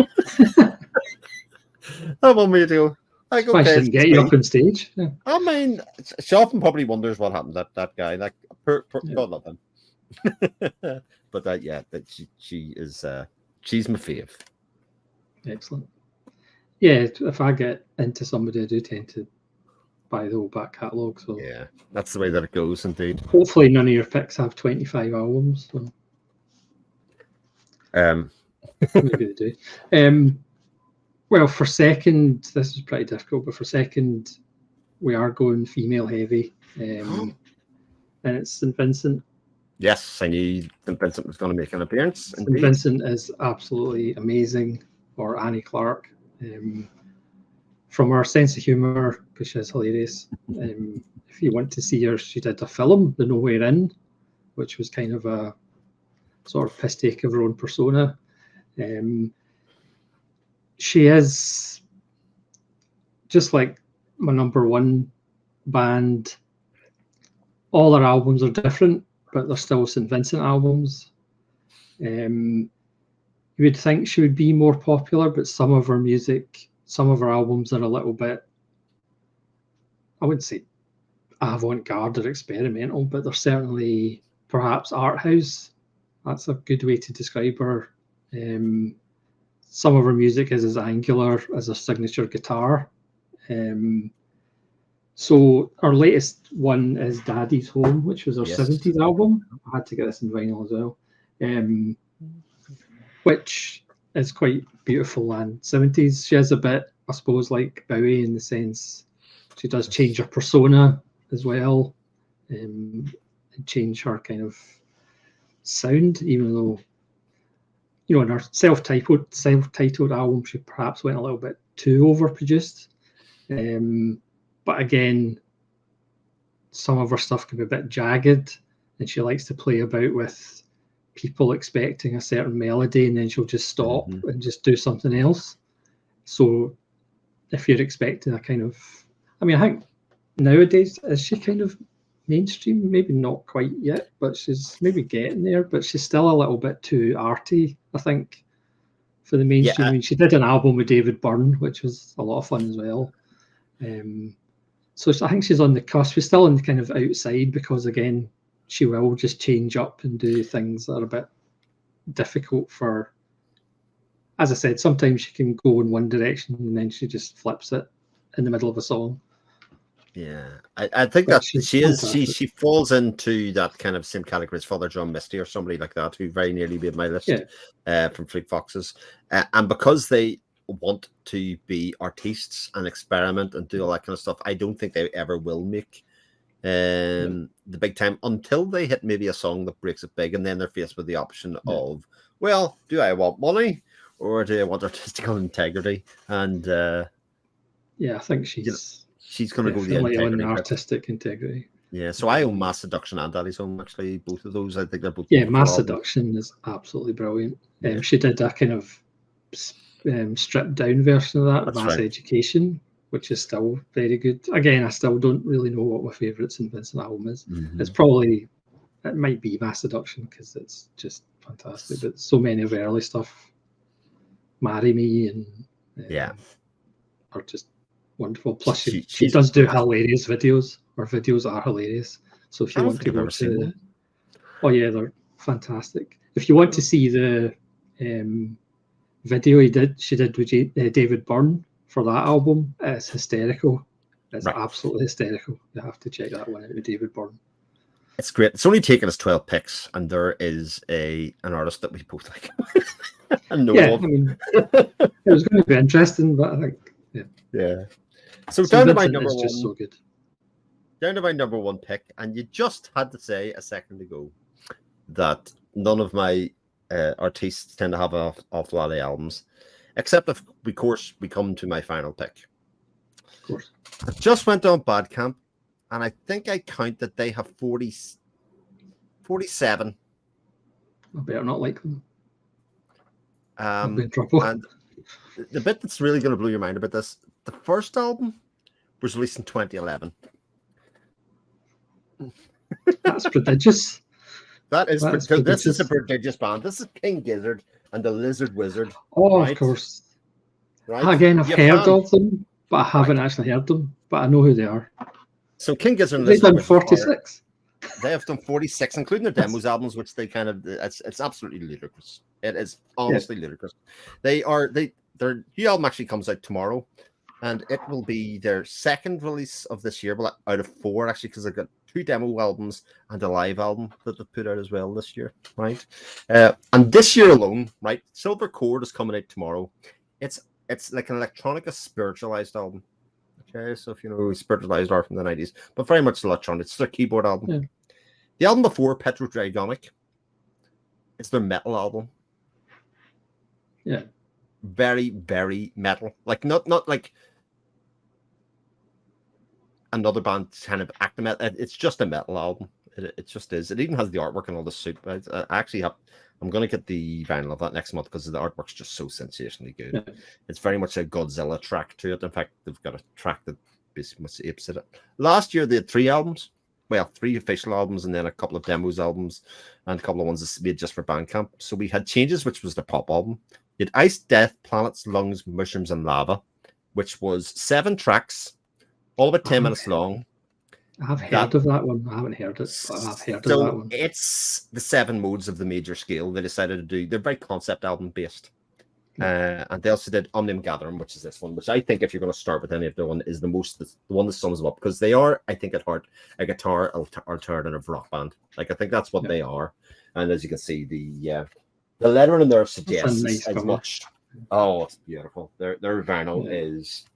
That one made you. Like, okay, I shouldn't get you up on stage. Yeah. I mean, she often probably wonders what happened to that guy. Like, God love him. But she is she's my fave. Excellent. Yeah, if I get into somebody, I do tend to buy the whole back catalogue. So yeah, that's the way that it goes, indeed. Hopefully, none of your picks have 25 albums. So. Maybe they do. Well, for second, this is pretty difficult, but for second, we are going female heavy, and it's St. Vincent. Yes, I knew St. Vincent was going to make an appearance. St. Vincent is absolutely amazing, or Annie Clark. From her sense of humour, because she's hilarious. If you want to see her, she did a film, The Nowhere Inn, which was kind of a sort of piss take of her own persona. She is just like my number one band. All her albums are different, but they're still St. Vincent albums. You would think she would be more popular, but some of her music, some of her albums are a little bit, I wouldn't say avant-garde or experimental, but they're certainly perhaps art house. That's a good way to describe her. Some of her music is as angular as her signature guitar. So our latest one is Daddy's Home, which was her 70s album. I had to get this in vinyl as well, which is quite beautiful. And 70s, she is a bit, I suppose, like Bowie in the sense she does change her persona as well, and change her kind of sound, even though, in her self-titled album, she perhaps went a little bit too overproduced. But again, some of her stuff can be a bit jagged, and she likes to play about with people expecting a certain melody, and then she'll just stop and just do something else. So if you're expecting a kind of, I think nowadays, is she kind of mainstream? Maybe not quite yet, but she's maybe getting there, but she's still a little bit too arty, I think, for the mainstream. I mean, she did an album with David Byrne, which was a lot of fun as well. So I think she's on the cusp. She's still on the kind of outside because, again, she will just change up and do things that are a bit difficult for, as I said, sometimes she can go in one direction and then she just flips it in the middle of a song. Yeah, I think But that she's she is. fantastic. She falls into that kind of same category as Father John Misty or somebody like that, who very nearly made my list from Fleet Foxes. And because they want to be artists and experiment and do all that kind of stuff, I don't think they ever will make the big time until they hit maybe a song that breaks it big, and then they're faced with the option of, well, do I want money or do I want artistical integrity? And I think she's going to go the definitely on integrity bit. artistic integrity. Yeah, so I own Mass Seduction and Daddy's Home, actually, both of those. I think they're both Mass Seduction is absolutely brilliant. She did a kind of stripped down version of that, That's Mass Education, which is still very good. Again, I still don't really know what my favourite St. Vincent album is. It might be Mass Seduction because it's just fantastic. But so many of her early stuff, Marry Me, and are just wonderful. Plus, she does do hilarious videos. Her videos are hilarious. So if you want to go to, they're fantastic. If you want to see the video she did with David Byrne for that album, it's hysterical. It's absolutely hysterical. You have to check that one out with David Byrne. It's great. It's only taken us 12 picks, and there is an artist that we both like. I mean, it was going to be interesting, but I think So down to my number one. Just so good. Down to my number one pick, and you just had to say a second ago that none of my artists tend to have an awful lot of albums, except of course we come to my final pick. Of course, I just went on Bandcamp, and I think I count that they have 47. I better not like them. And the bit that's really going to blow your mind about this, the first album was released in 2011. That's prodigious. This is a prodigious band. This is King Gizzard and the Lizard Wizard. Oh, right? Of course. Right. Again, I've heard of them, but I haven't actually heard them. But I know who they are. So King Gizzard and They've done 46. They have done 46, including their demos albums, which they kind of it's absolutely ludicrous. It is honestly ludicrous. Their new album actually comes out tomorrow, and it will be their second release of this year, but out of 4 actually, because they've got 2 demo albums and a live album that they've put out as well this year, right? And this year alone, right, Silver Cord is coming out tomorrow. It's like an electronica spiritualized album. Okay, so if you know spiritualized art from the 90s, but very much electronic. It's their keyboard album. Yeah. The album before, Petrodragonic, it's their metal album. Yeah. Very, very metal. Like not like another band kind of acting metal. It's just a metal album. It just is. It even has the artwork and all the suit. But I'm going to get the vinyl of that next month because the artwork's just so sensationally good. Yeah. It's very much a Godzilla track to it. In fact, they've got a track that basically much apes it. Last year, they had 3 albums. Well, 3 official albums and then a couple of demos albums and a couple of ones made just for Bandcamp. So we had Changes, which was the pop album. You had Ice, Death, Planets, Lungs, Mushrooms, and Lava, which was 7 tracks, all about 10 minutes long. I have heard of that one. I haven't heard it, but I've heard of that one. It's the 7 modes of the major scale they decided to do. They're very concept album based. And they also did Omnium Gatherum, which is this one, which I think if you're going to start with any of the one is the one that sums them up, because they are, I think, at heart a guitar alternative rock band. Like I think that's what they are. And as you can see, the lettering in there suggests as much. Oh, it's beautiful. Their vinyl is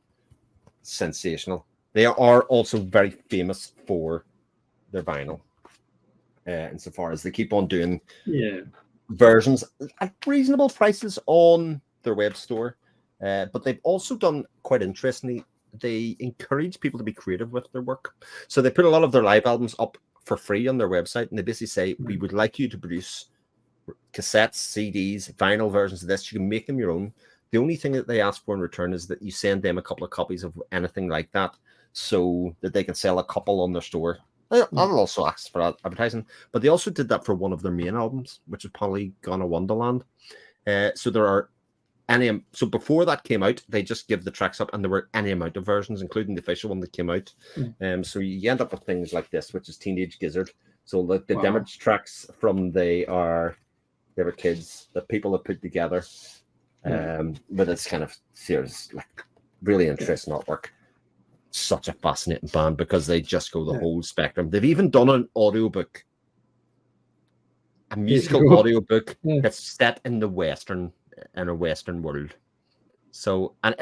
sensational. They are also very famous for their vinyl, insofar as they keep on doing versions at reasonable prices on their web store. But they've also done, quite interestingly, they encourage people to be creative with their work. So they put a lot of their live albums up for free on their website, and they basically say, we would like you to produce cassettes, CDs, vinyl versions of this. You can make them your own. The only thing that they ask for in return is that you send them a couple of copies of anything like that, so that they can sell a couple on their store. I'll also ask for advertising, but they also did that for one of their main albums, which is Polygon of Wonderland. So there are so before that came out, they just give the tracks up, and there were any amount of versions, including the official one that came out. So you end up with things like this, which is Teenage Gizzard. So the demo tracks from they were kids that people have put together. But it's kind of serious, like really interesting artwork. such a fascinating band because they just go the whole spectrum. They've even done an audiobook, a musical audiobook that's set in a Western world. So, and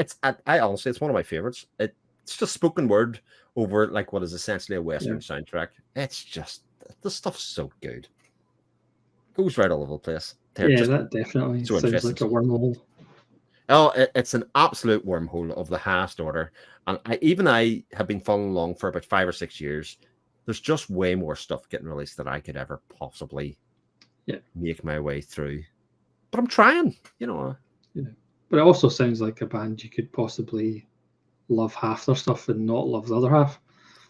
I honestly, it's one of my favorites. It's just spoken word over like what is essentially a Western soundtrack. It's just, the stuff's so good. Goes right all over the place. That definitely sounds like a wormhole. Oh, it's an absolute wormhole of the highest order. And I have been following along for about 5 or 6 years. There's just way more stuff getting released than I could ever possibly make my way through. But I'm trying, you know. But it also sounds like a band you could possibly love half their stuff and not love the other half.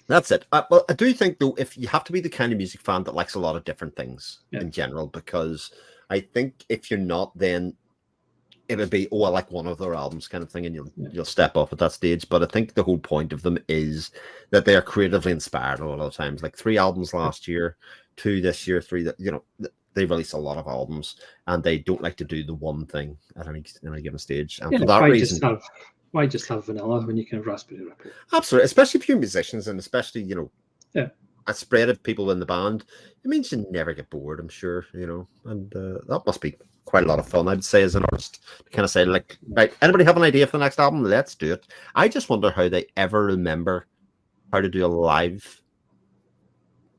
That's it. Well, I do think, though, if you have to be the kind of music fan that likes a lot of different things in general, because I think if you're not, then it would be, I like one of their albums kind of thing, and you'll step off at that stage. But I think the whole point of them is that they are creatively inspired a lot of times. Like 3 albums last year, 2 this year, 3 that, you know, they release a lot of albums, and they don't like to do the one thing at any given stage. And for that reason, why just have vanilla when you can have raspberry ripple? Absolutely, especially if you're musicians, and especially, you know, a spread of people in the band. It means you never get bored, I'm sure, you know, and that must be quite a lot of fun, I'd say, as an artist, to kind of say, like, right, anybody have an idea for the next album? Let's do it. I just wonder how they ever remember how to do a live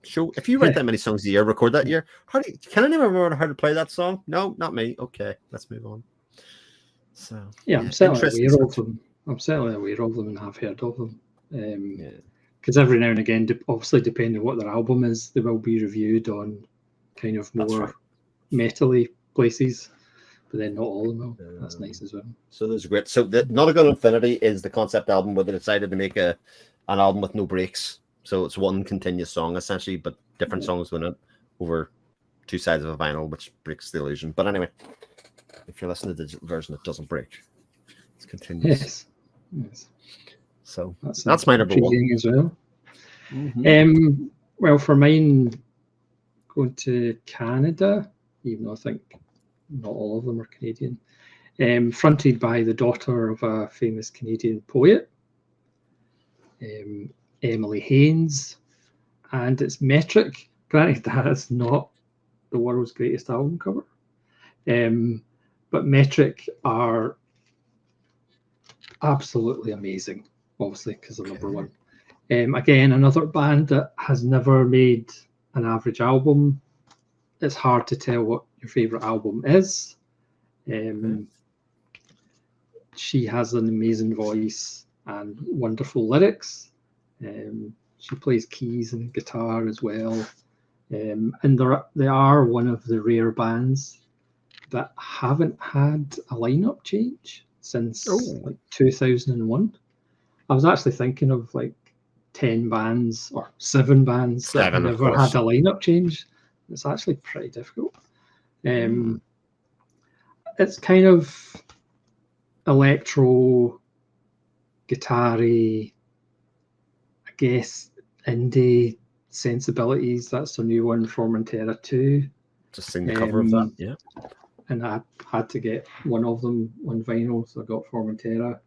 show. If you write that many songs a year, record that year, can anyone remember how to play that song? No, not me. Okay, let's move on. So I'm certainly aware of them. I'm certainly aware of them and have heard of them. Because every now and again, obviously depending on what their album is, they will be reviewed on kind of more metal-y places, but then not all of them will. That's nice as well. So there's great. So the Not a Gun Infinity is the concept album where they decided to make an album with no breaks. So it's one continuous song essentially, but different songs within it over 2 sides of a vinyl, which breaks the illusion. But anyway, if you're listening to the digital version, it doesn't break. It's continuous. Yes. So that's my number 1 as well. Well, for mine, going to Canada, even though I think not all of them are Canadian, fronted by the daughter of a famous Canadian poet, Emily Haynes, and it's Metric. Granted, that is not the world's greatest album cover, but Metric are absolutely amazing, obviously, because they're number 1. Again, another band that has never made an average album. It's hard to tell what your favorite album is. She has an amazing voice and wonderful lyrics. She plays keys and guitar as well. And they are one of the rare bands that haven't had a lineup change since like 2001. I was actually thinking of like 10 bands or 7 bands that never had a lineup change. It's actually pretty difficult. It's kind of electro, guitar-y, I guess, indie sensibilities. That's the new one, Formentera 2. Just seen the cover of that, yeah. And I had to get one of them on vinyl, so I got Formentera,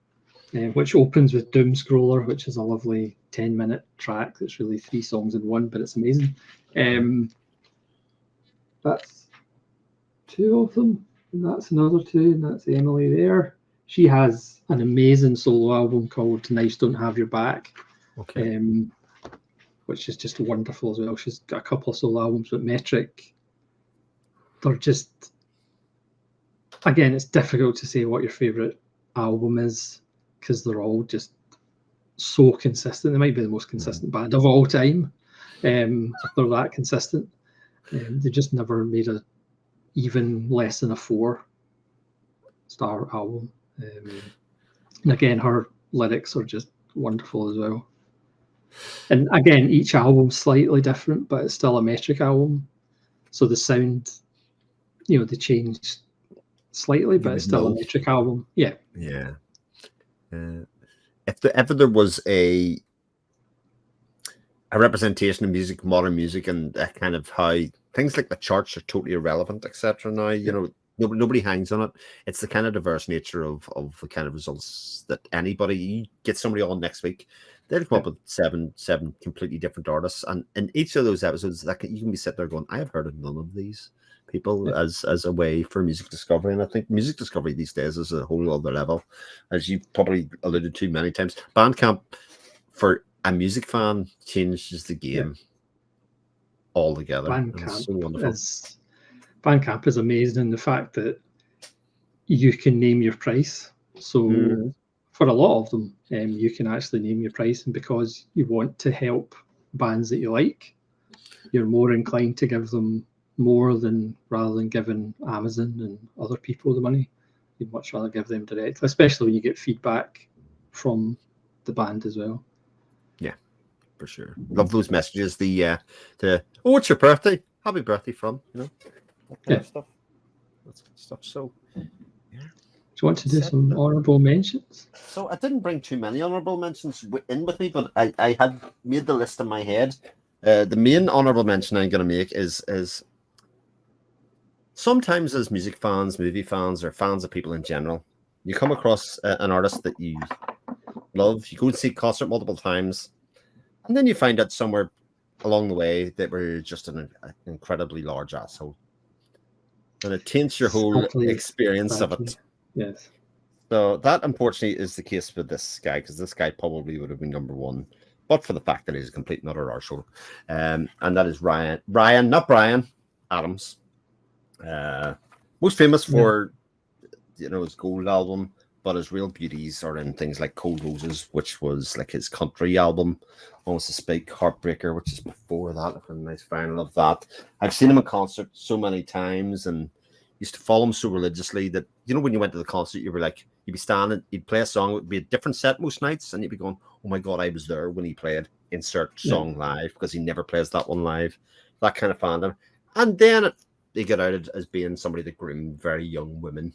which opens with Doom Scroller, which is a lovely 10-minute track that's really 3 songs in one, but it's amazing. That's 2 of them, and that's another 2, and that's Emily there. She has an amazing solo album called Knives Don't Have Your Back, which is just wonderful as well. She's got a couple of solo albums, but Metric, they're just, again, it's difficult to say what your favourite album is because they're all just so consistent. They might be the most consistent band of all time. They're that consistent. They just never made a even less than a 4-star album. And again, her lyrics are just wonderful as well. And again, each album's slightly different, but it's still a Metric album. So the sound, they changed slightly, but it's still a Metric album. Yeah. Yeah. If ever there was a representation of music, modern music, and kind of how things like the charts are totally irrelevant, etc. Now, nobody hangs on it. It's the kind of diverse nature of the kind of results that you get somebody on next week They'll come up with seven completely different artists, and in each of those episodes, you can be sitting there going, "I have heard of none of these people," as a way for music discovery. And I think music discovery these days is a whole other level, as you probably alluded to many times. Bandcamp for a music fan changes the game altogether. It's so wonderful. Bandcamp is amazing in the fact that you can name your price. So for a lot of them, you can actually name your price, and because you want to help bands that you like, you're more inclined to give them more rather than giving Amazon and other people the money. You'd much rather give them directly, especially when you get feedback from the band as well. Yeah, for sure. Love those messages. Oh, it's your birthday. Happy birthday from, that kind of stuff. That's good stuff. So, do you want to do some honourable mentions? So I didn't bring too many honourable mentions in with me, but I had made the list in my head. The main honourable mention I'm going to make is sometimes as music fans, movie fans, or fans of people in general, you come across an artist that you love. You go and see a concert multiple times, and then you find out somewhere along the way that we're just an incredibly large asshole. And it taints your whole experience of it. Yes. So that, unfortunately, is the case with this guy, because this guy probably would have been number one, but for the fact that he's a complete and utter arsehole. And that is not Brian Adams. Most famous for, his Gold album, but his real beauties are in things like Cold Roses, which was like his country album, Almost to Speak, Heartbreaker, which is before that. A nice final of that. I've seen him in concert so many times and used to follow him so religiously that, when you went to the concert, you were like, you'd be standing, he'd play a song, it would be a different set most nights, and you'd be going, oh my God, I was there when he played insert song live, because he never plays that one live. That kind of fandom. And then they get outed as being somebody that groomed very young women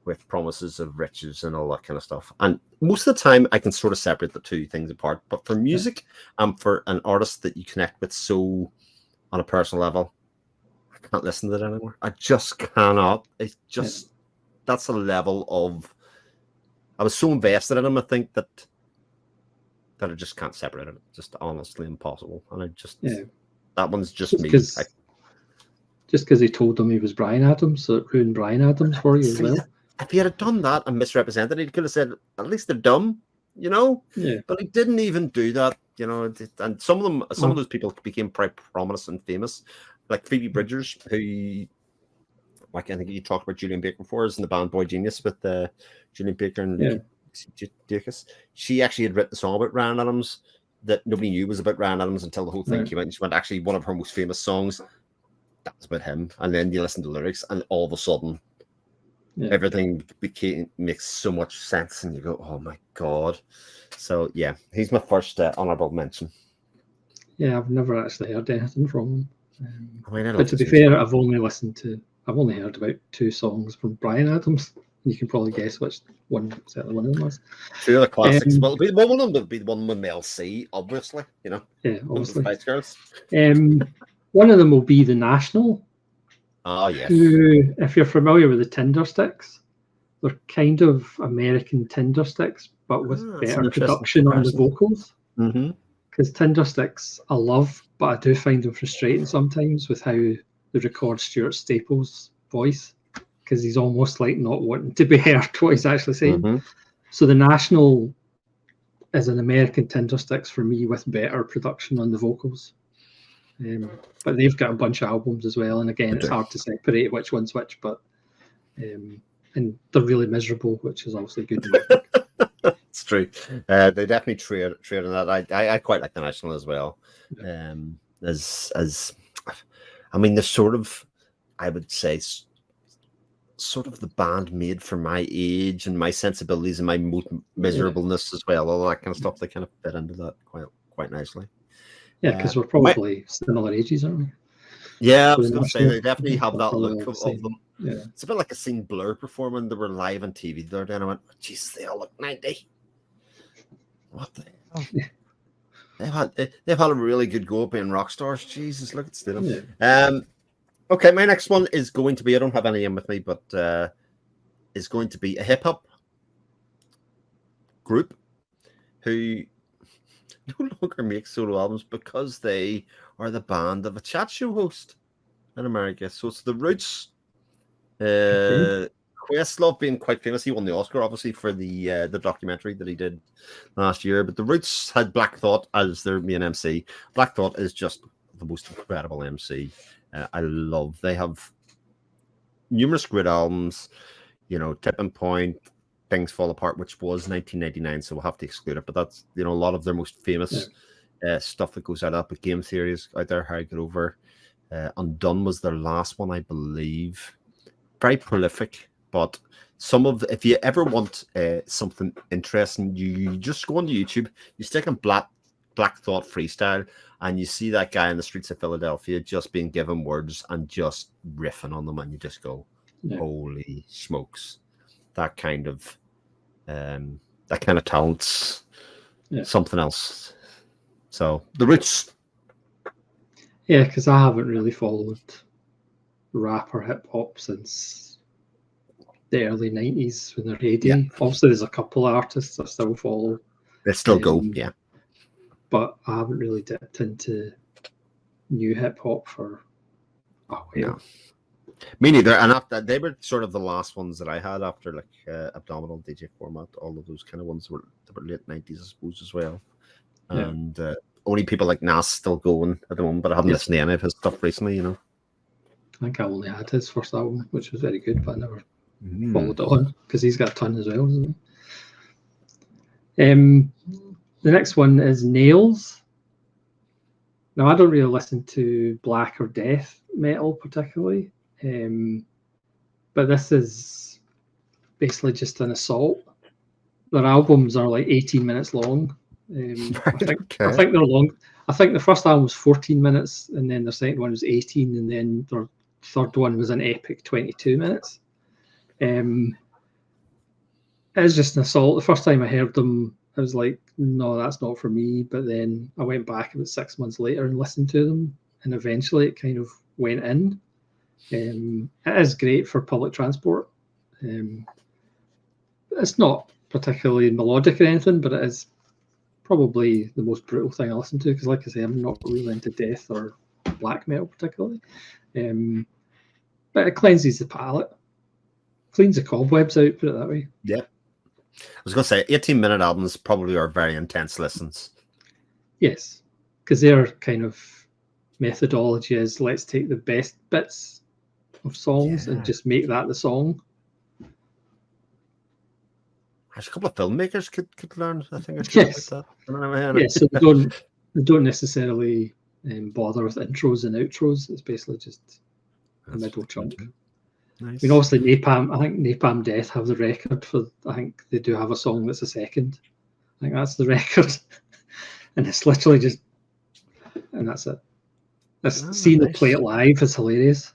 with promises of riches and all that kind of stuff. And most of the time, I can sort of separate the two things apart. But for music and for an artist that you connect with so on a personal level, I can't listen to it anymore. I just cannot. It's just, that's a level of, I was so invested in him, I think, that I just can't separate it. It's just honestly impossible. And I just, that one's just me. Just because he told them he was Brian Adams, so it ruined Brian Adams for you as well. If he had done that and misrepresented it, he could have said, at least they're dumb, But he didn't even do that, And some of those people became quite prominent and famous, like Phoebe Bridgers, who, like I think you talked about Julian Baker before, is in the band Boy Genius with Julian Baker and Dacus. She actually had written a song about Ryan Adams that nobody knew was about Ryan Adams until the whole thing came out. And she went, actually, one of her most famous songs, that was about him. And then you listen to the lyrics, and all of a sudden, everything makes so much sense, and you go, oh my God. So yeah, he's my first honorable mention. Yeah, I've never actually heard anything from him. But to be fair, I've only heard about 2 songs from Brian Adams. You can probably guess which one, certainly one of them was. 2 of the classics. Well, one of them would be the one with Mel C, obviously. Yeah, obviously. Spice Girls. One of them will be The National. Oh, yes. Who, if you're familiar with the Tinder Sticks, they're kind of American Tinder Sticks, but with better production on the vocals. Because Tinder Sticks I love, but I do find them frustrating sometimes with how they record Stuart Staples' voice, because he's almost like not wanting to be heard what he's actually saying. So The National is an American Tinder Sticks for me with better production on the vocals. But they've got a bunch of albums as well, and again, it's hard to separate which one's which, but and they're really miserable, which is obviously good. It's true. They definitely trade on that. I quite like The National as well. As I mean, they're sort of, I would say, sort of the band made for my age and my sensibilities and my miserableness as well. All that kind of stuff. They kind of fit into that quite nicely. Yeah, because we're probably similar ages, aren't we? Yeah, I was going to say, they definitely have that look of them. Yeah. It's a bit like I seen Blur performing. They were live on TV the other day, and I went, oh, Jesus, they all look 90. What the hell? Yeah. They've had a really good go at being rock stars. Jesus, look at Stidham. Yeah. Okay, my next one is going to be, I don't have any in with me, but is going to be a hip-hop group who no longer make solo albums because they are the band of a chat show host in America. So it's the Roots. Questlove being quite famous. He won the Oscar, obviously, for the documentary that he did last year. But the Roots had Black Thought as their main MC. Black Thought is just the most incredible MC. They have numerous great albums, Tipping Point, Things Fall Apart, which was 1999, so we'll have to exclude it. But that's, a lot of their most famous stuff that goes out of that. But Game Theory is out there, How I Get Over. Undone was their last one, I believe. Very prolific, but if you ever want something interesting, you just go onto YouTube, you stick in Black Thought freestyle, and you see that guy in the streets of Philadelphia just being given words and just riffing on them, and you just go, holy smokes, that kind of talent's something else. So the Roots. Yeah, because I haven't really followed rap or hip hop since the early 90s when they're heyday. Obviously, there's a couple of artists I still follow. They still go, but I haven't really dipped into new hip hop for a while. Yeah. Me neither. And after they were sort of the last ones that I had after like Abdominal, DJ Format, all of those kind of ones were late 90s, I suppose, as well. And only people like Nas still going at the moment, but I haven't listened to any of his stuff recently, I think I only had his first album, which was very good, but I never followed it on because he's got a ton as well, doesn't he? The next one is Nails. Now, I don't really listen to black or death metal particularly, but this is basically just an assault. Their albums are like 18 minutes long. I think they're long. I think the first album was 14 minutes, and then the second one was 18, and then their third one was an epic 22 minutes. It's just an assault. The first time I heard them, I was like, no, that's not for me. But then I went back about 6 months later and listened to them, and eventually it kind of went in. It is great for public transport. It's not particularly melodic or anything, but it is probably the most brutal thing I listen to because, like I say, I'm not really into death or black metal particularly. But it cleanses the palate, cleans the cobwebs out, put it that way. Yeah. I was going to say 18-minute albums probably are very intense listens. Yes, because their kind of methodology is let's take the best bits of songs and just make that the song. There's a couple of filmmakers could learn, I think. Yes. Like that. Yes, so they don't necessarily bother with intros and outros. It's basically just a middle chunk. Nice. I mean, obviously, Napalm. I think Napalm Death have the record for. I think they do have a song that's a second. I think that's the record, and it's literally just, and that's it. Seeing them play it live is hilarious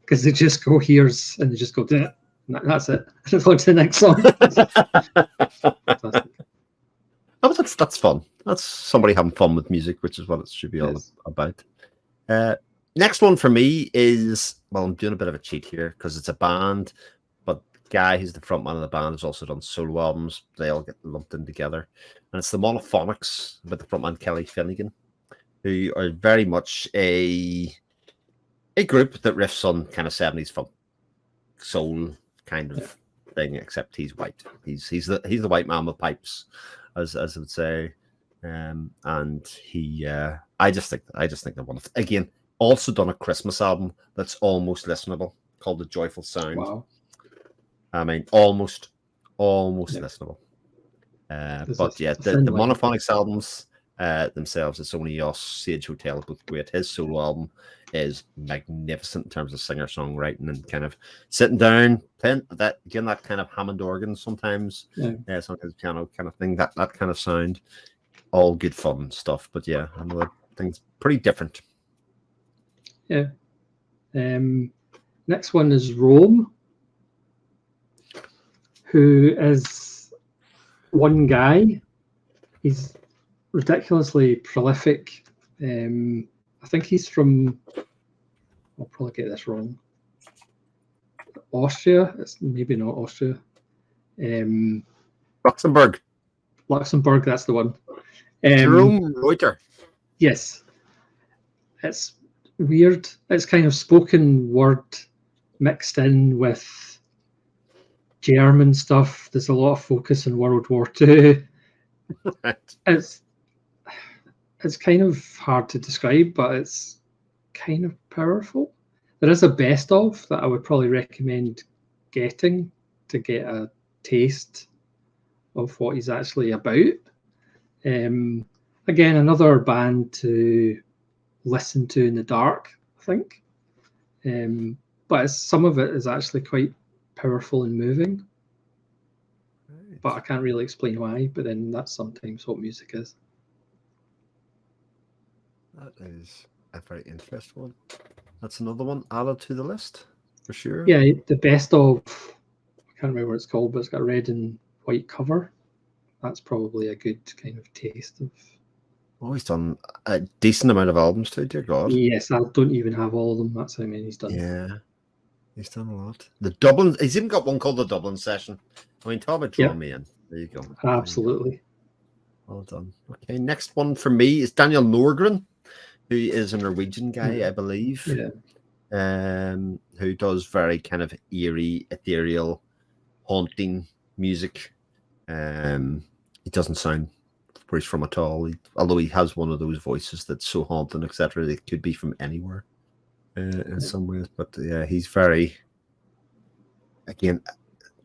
because they just go here's and they just go and that's it. Just go to the next song. Oh, that's fun. That's somebody having fun with music, which is what it should be all about. Next one for me is, well, I'm doing a bit of a cheat here because it's a band, but the guy who's the frontman of the band has also done solo albums. They all get lumped in together. And it's the Monophonics with the frontman Kelly Finnegan, who are very much a group that riffs on kind of 70s funk soul kind of thing, except he's white. He's the white man with pipes, as I would say. And he I just think they're wonderful. Again, also done a Christmas album that's almost listenable called The Joyful Sound. Wow. I mean, almost listenable. But yeah, the Monophonics albums themselves, it's Only Us, Sage Hotel, both great. His solo album is magnificent in terms of singer-songwriting and kind of sitting down, playing that kind of Hammond organ sometimes, sometimes piano kind of thing, that kind of sound. All good fun stuff, but yeah, another thing's pretty different. Yeah. Next one is Rome, who is one guy. He's ridiculously prolific. I think he's from, I'll probably get this wrong, Austria. It's maybe not Austria. Luxembourg, that's the one. Jerome Reuter. Yes. It's weird. It's kind of spoken word mixed in with German stuff. There's a lot of focus on World War II. Right. It's kind of hard to describe, but it's kind of powerful. There is a best of that I would probably recommend getting to get a taste of what he's actually about. Again, another band to listen to in the dark, I think. But some of it is actually quite powerful and moving. Right. But I can't really explain why, but then that's sometimes what music is. That is a very interesting one. That's another one added to the list, for sure. Yeah, the best of, I can't remember what it's called, but it's got a red and white cover. That's probably a good kind of taste of. Oh, he's done a decent amount of albums too, dear God. Yes, I don't even have all of them. That's how many he's done. Yeah, he's done a lot. The Dublin, he's even got one called the Dublin Session. I mean, talk about drawing me in. There you go. Absolutely. You go. Well done. Okay, next one for me is Daniel Norgren, who is a Norwegian guy, I believe. Yeah. Who does very kind of eerie, ethereal, haunting music. He doesn't sound where he's from at all, although he has one of those voices that's so haunting, etc. It could be from anywhere in some ways. But yeah, he's very, again,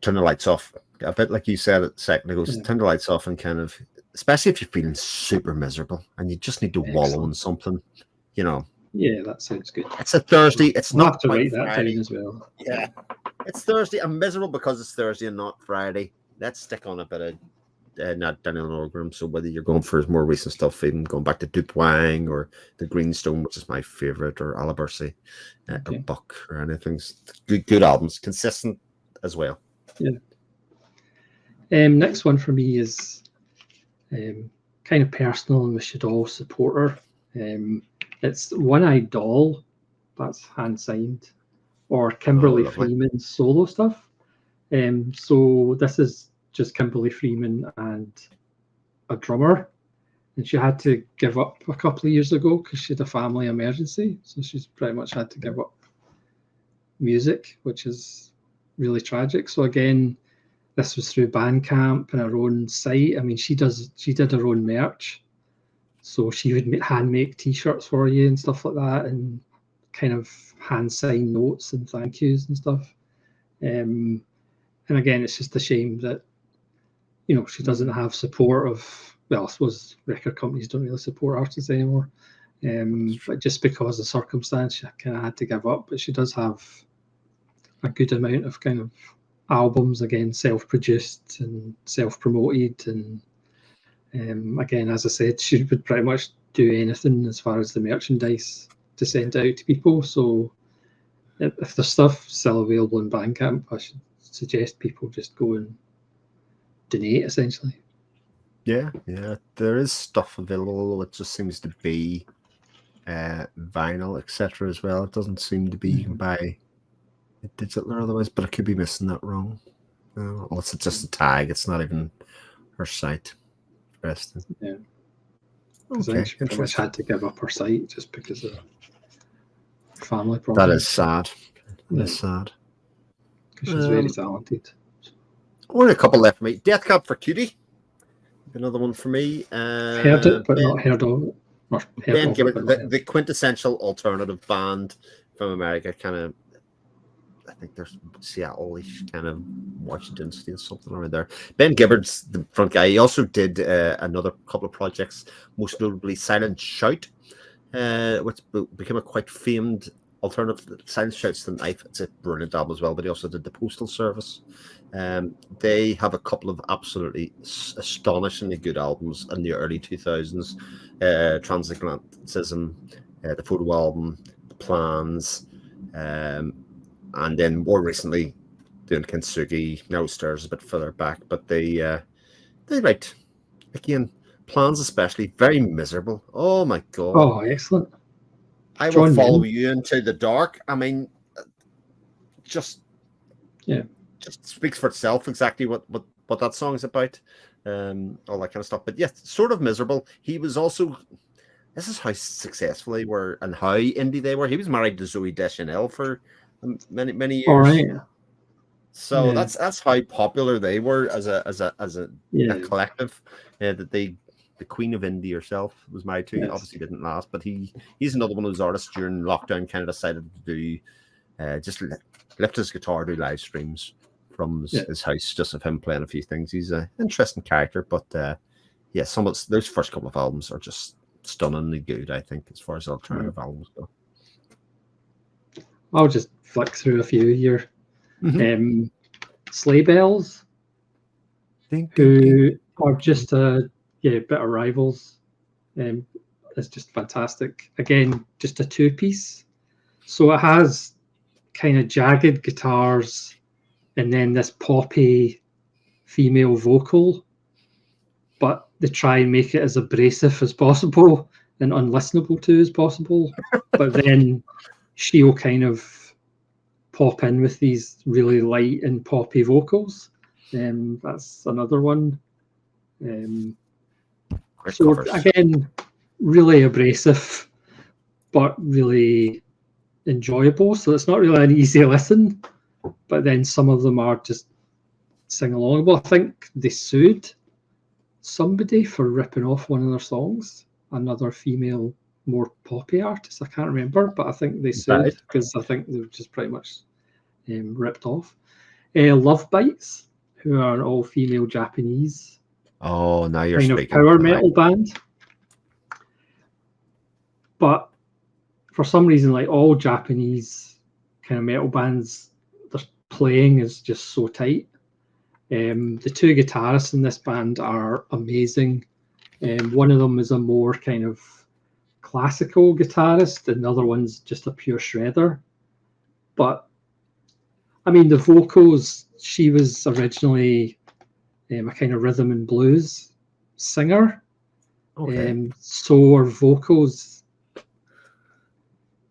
turn the lights off. A bit like you said a second ago, turn the lights off and kind of, especially if you're feeling super miserable and you just need to wallow in something, you know. Yeah, that sounds good. It's a Thursday. It's I'll not have to quite write that Friday. down as well. Yeah, it's Thursday. I'm miserable because it's Thursday and not Friday. Let's stick on a bit of not Daniel Norgren. So whether you're going for his more recent stuff, even going back to Dupwang or the Greenstone, which is my favorite, or Alabercy, or Buck, or anything, good albums, consistent as well. Yeah. Next one for me is kind of personal, and we should all support her. It's One-Eyed Doll, that's hand signed, or Kimberly Freeman's solo stuff. So this is just Kimberly Freeman and a drummer, and she had to give up a couple of years ago because she had a family emergency. So she's pretty much had to give up music, which is really tragic. So again, this was through Bandcamp and her own site. I mean, she did her own merch, so she would hand make T-shirts for you and stuff like that, and kind of hand sign notes and thank yous and stuff. And again, it's just a shame that, you know, she doesn't have support of, well, I suppose record companies don't really support artists anymore. But just because of circumstance, she kind of had to give up. But she does have a good amount of kind of albums, again, self-produced and self-promoted. And again, as I said, she would pretty much do anything as far as the merchandise to send out to people. So if there's stuff still available in Bandcamp, I should suggest people just go and donate, essentially. Yeah, there is stuff available. It just seems to be vinyl, etc. as well. It doesn't seem to be you can buy it digital or otherwise, but I could be missing that wrong. Or it's just a tag. It's not even her site. Interesting. Yeah. Because I think she pretty much had to give up her site just because of family problems. That is sad. That is sad. Because she's very talented. Only a couple left for me. Death Cab for Cutie. Another one for me. Heard it, but not heard of it. Ben Gibbard, the quintessential alternative band from America, kind of. I think there's Seattle-ish, kind of Washington State, something around there. Ben Gibbard's the front guy. He also did another couple of projects, most notably Silent Shout, which became a quite famed alternative. Silent Shout's the Knife. It's a brilliant album as well, but he also did the Postal Service. They have a couple of absolutely astonishingly good albums in the early 2000s. Transatlanticism, the photo album, The Plans, and then more recently doing Kintsugi. Now Stairs a bit further back, but they write, again, Plans especially, very miserable. Oh my God. Oh, excellent. I will follow you into the dark. I mean, just speaks for itself exactly what what that song's about, all that kind of stuff. But yes, sort of miserable. He was also. This is how successful they were and how indie they were. He was married to Zoe Deschanel for many All years. right. So Yeah. that's how popular they were as a Yeah. collective. That the Queen of Indie herself was married to. Yes. Obviously didn't last, but he's another one of those artists during lockdown kind of decided to do just lift his guitar, do live streams from his house, just of him playing a few things. He's an interesting character, but yeah, some of those first couple of albums are just stunningly good, I think, as far as alternative albums go. I'll just flick through a few here. Sleigh Bells, who are just a bit of rivals. It's just fantastic. Again, just a two-piece. So it has kind of jagged guitars and then this poppy female vocal, but they try and make it as abrasive as possible and unlistenable to as possible. But then she'll kind of pop in with these really light and poppy vocals. That's another one. So again, really abrasive, but really enjoyable. So it's not really an easy listen, but then some of them are just sing alongable. I think they sued somebody for ripping off one of their songs, another female, more poppy artist. I can't remember, but I think they sued because I think they were just pretty much ripped off. Love Bites, who are an all-female Japanese now you're kind speaking. of power metal band. But for some reason, like all Japanese kind of metal bands, their playing is just so tight. The two guitarists in this band are amazing. One of them is a more kind of classical guitarist, and the other one's just a pure shredder. But I mean, the vocals, she was originally a kind of rhythm and blues singer. So her vocals,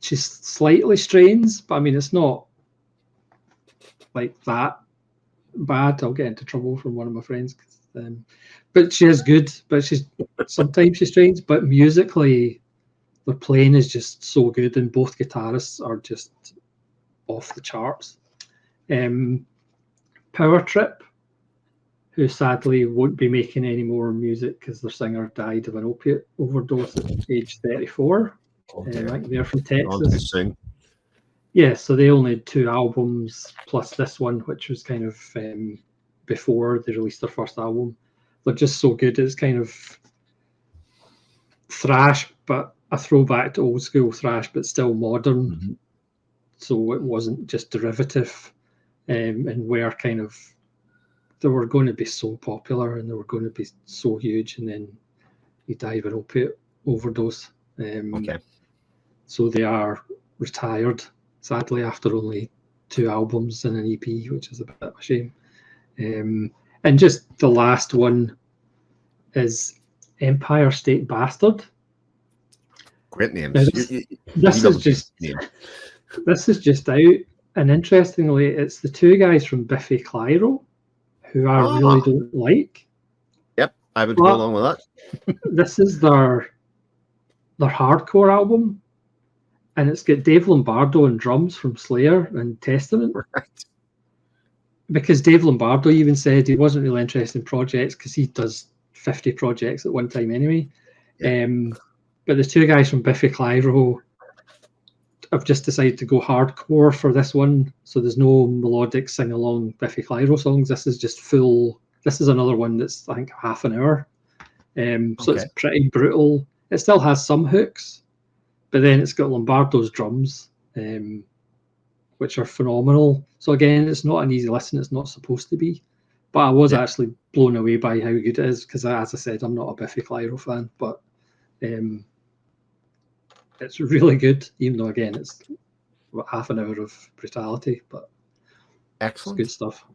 she slightly strains, but I mean, it's not like that bad. I'll get into trouble from one of my friends. But she is good, but sometimes she strains, but musically, the playing is just so good, and both guitarists are just off the charts. Power Trip, who sadly won't be making any more music because their singer died of an opiate overdose at age 34. I think they're from Texas. Yeah, so they only had 2 albums plus this one, which was kind of before they released their first album. They're just so good. It's kind of thrash, but a throwback to old school thrash, but still modern. So it wasn't just derivative, and where kind of they were going to be so popular and they were going to be so huge, and then he died of an opiate overdose. So they are retired, sadly, after only 2 albums and an EP, which is a bit of a shame. And just the last one is Empire State Bastard. Great names. This is just out, and interestingly, it's the 2 guys from Biffy Clyro who I really don't like. Yep, I would go along with that. This is their hardcore album, and it's got Dave Lombardo on drums from Slayer and Testament. Right. Because Dave Lombardo even said he wasn't really interested in projects because he does 50 projects at one time anyway. Yeah. But the 2 guys from Biffy Clyro have just decided to go hardcore for this one. So there's no melodic sing-along Biffy Clyro songs. This is just full. This is another one that's, I think, half an hour. So it's pretty brutal. It still has some hooks, but then it's got Lombardo's drums, which are phenomenal. So again, it's not an easy listen. It's not supposed to be. But I was actually blown away by how good it is because, as I said, I'm not a Biffy Clyro fan, but it's really good, even though, again, it's about half an hour of brutality, but excellent, it's good stuff.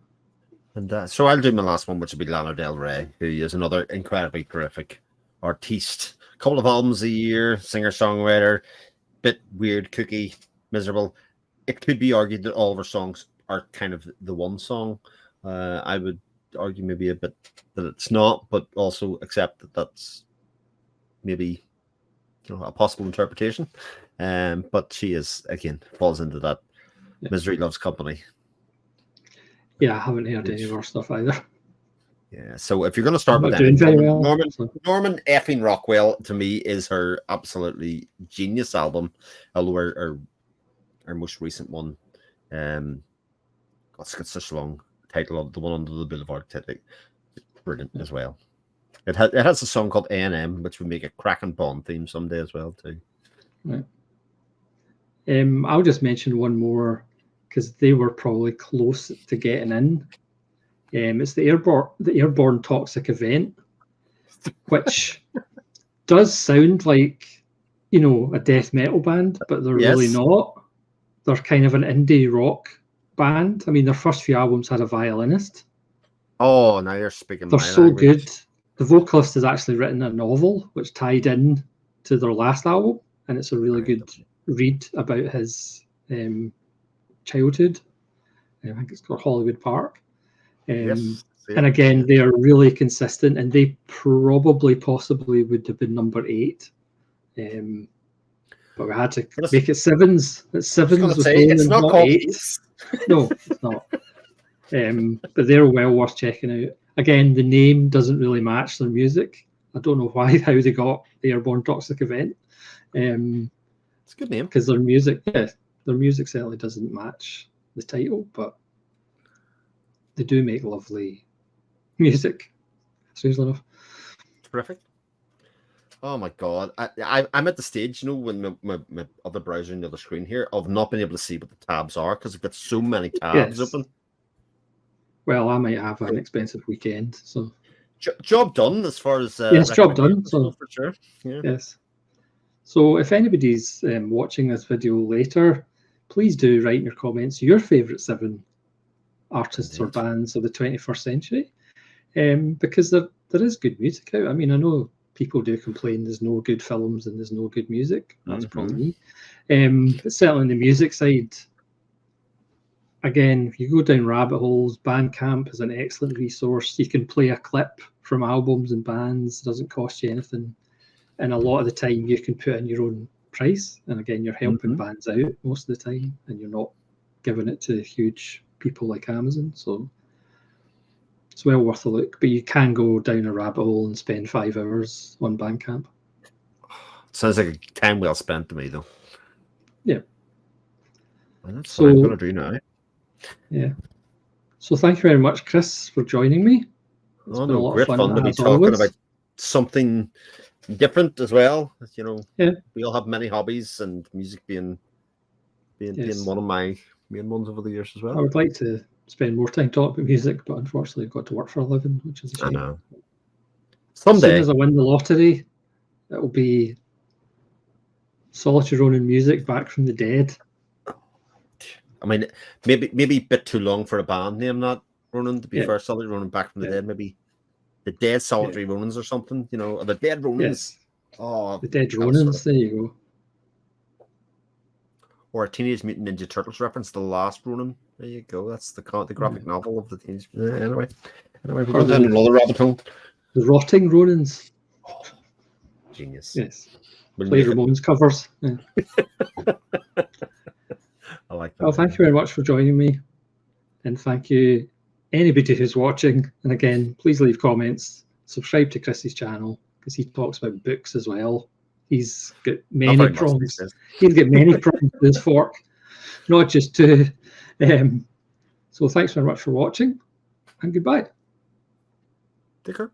And so I'll do my last one, which will be Lana Del Rey, who is another incredibly terrific artiste. A couple of albums a year, singer-songwriter, bit weird, kooky, miserable. It could be argued that all of her songs are kind of the one song. I would argue maybe a bit that it's not, but also accept that that's maybe a possible interpretation. But she is, again, falls into that Misery Loves Company. Yeah, I haven't heard any of her stuff either. Yeah, so if you're going to start with Norman effing Rockwell, to me, is her absolutely genius album. Although our most recent one, it's got such a long title of the one under the Boulevard title, brilliant as well. It has a song called A&M, which would make a cracking Bond theme someday as well too. Right. I'll just mention one more because they were probably close to getting in. It's the Airborne Toxic Event, which does sound like, a death metal band, but they're really not. They're kind of an indie rock band. I mean, their first few albums had a violinist. Oh, now you're speaking. They're so good. The vocalist has actually written a novel which tied in to their last album, and it's a really good read about his childhood. I think it's called Hollywood Park. And again, they are really consistent, and they possibly would have been number 8. But we had to make it 7s. It's 7s. It's not called 8s. No, it's not. But they're well worth checking out. Again, the name doesn't really match their music. I don't know how they got the Airborne Toxic Event. It's a good name. Because their music certainly doesn't match the title, but they do make lovely music. Seriously enough. Terrific. Oh my god. I'm at the stage, when my other browser on the other screen here, of not being able to see what the tabs are because I've got so many tabs open. Well, I might have an expensive weekend, so job done as far as yes, job done. So for sure. Yeah. Yes. So if anybody's watching this video later, please do write in your comments your favourite 7 artists or bands of the 21st century, because there is good music out. I mean, I know people do complain there's no good films and there's no good music. That's probably me. But certainly on the music side, again, if you go down rabbit holes, Bandcamp is an excellent resource. You can play a clip from albums and bands. It doesn't cost you anything. And a lot of the time you can put in your own price. And again, you're helping bands out most of the time, and you're not giving it to huge people like Amazon. So it's well worth a look. But you can go down a rabbit hole and spend 5 hours on Bandcamp. Sounds like a time well spent to me, though. Yeah. Well, that's what I'm going to do now. Yeah. So thank you very much, Chris, for joining me. It's been a lot of fun to be talking about something different as well. We all have many hobbies, and music being one of my main ones over the years as well. I would like to spend more time talking about music, but unfortunately I've got to work for a living, which is a shame. I know. Someday, as soon as I win the lottery, it will be Solitary Ronin music back from the dead. I mean, maybe a bit too long for a band name, that Ronin, to be fair. Solitary Ronin back from the dead, maybe the Dead Solitary Ronins or something, or the Dead Ronins. Yes. Oh, the Dead Ronins, there you go. Or a Teenage Mutant Ninja Turtles reference, The Last Ronin. There you go. That's the graphic novel of the Teenage Mutant. Anyway, we're going down another rabbit hole. The Rotting Ronins. Oh, genius. Yes. Play Ramones covers. Yeah. I like that. Well, thank you very much for joining me. And thank you, anybody who's watching. And again, please leave comments. Subscribe to Chris's channel, because he talks about books as well. He's got many prongs. He's got many prongs to his fork, not just 2. So thanks very much for watching, and goodbye. Take care.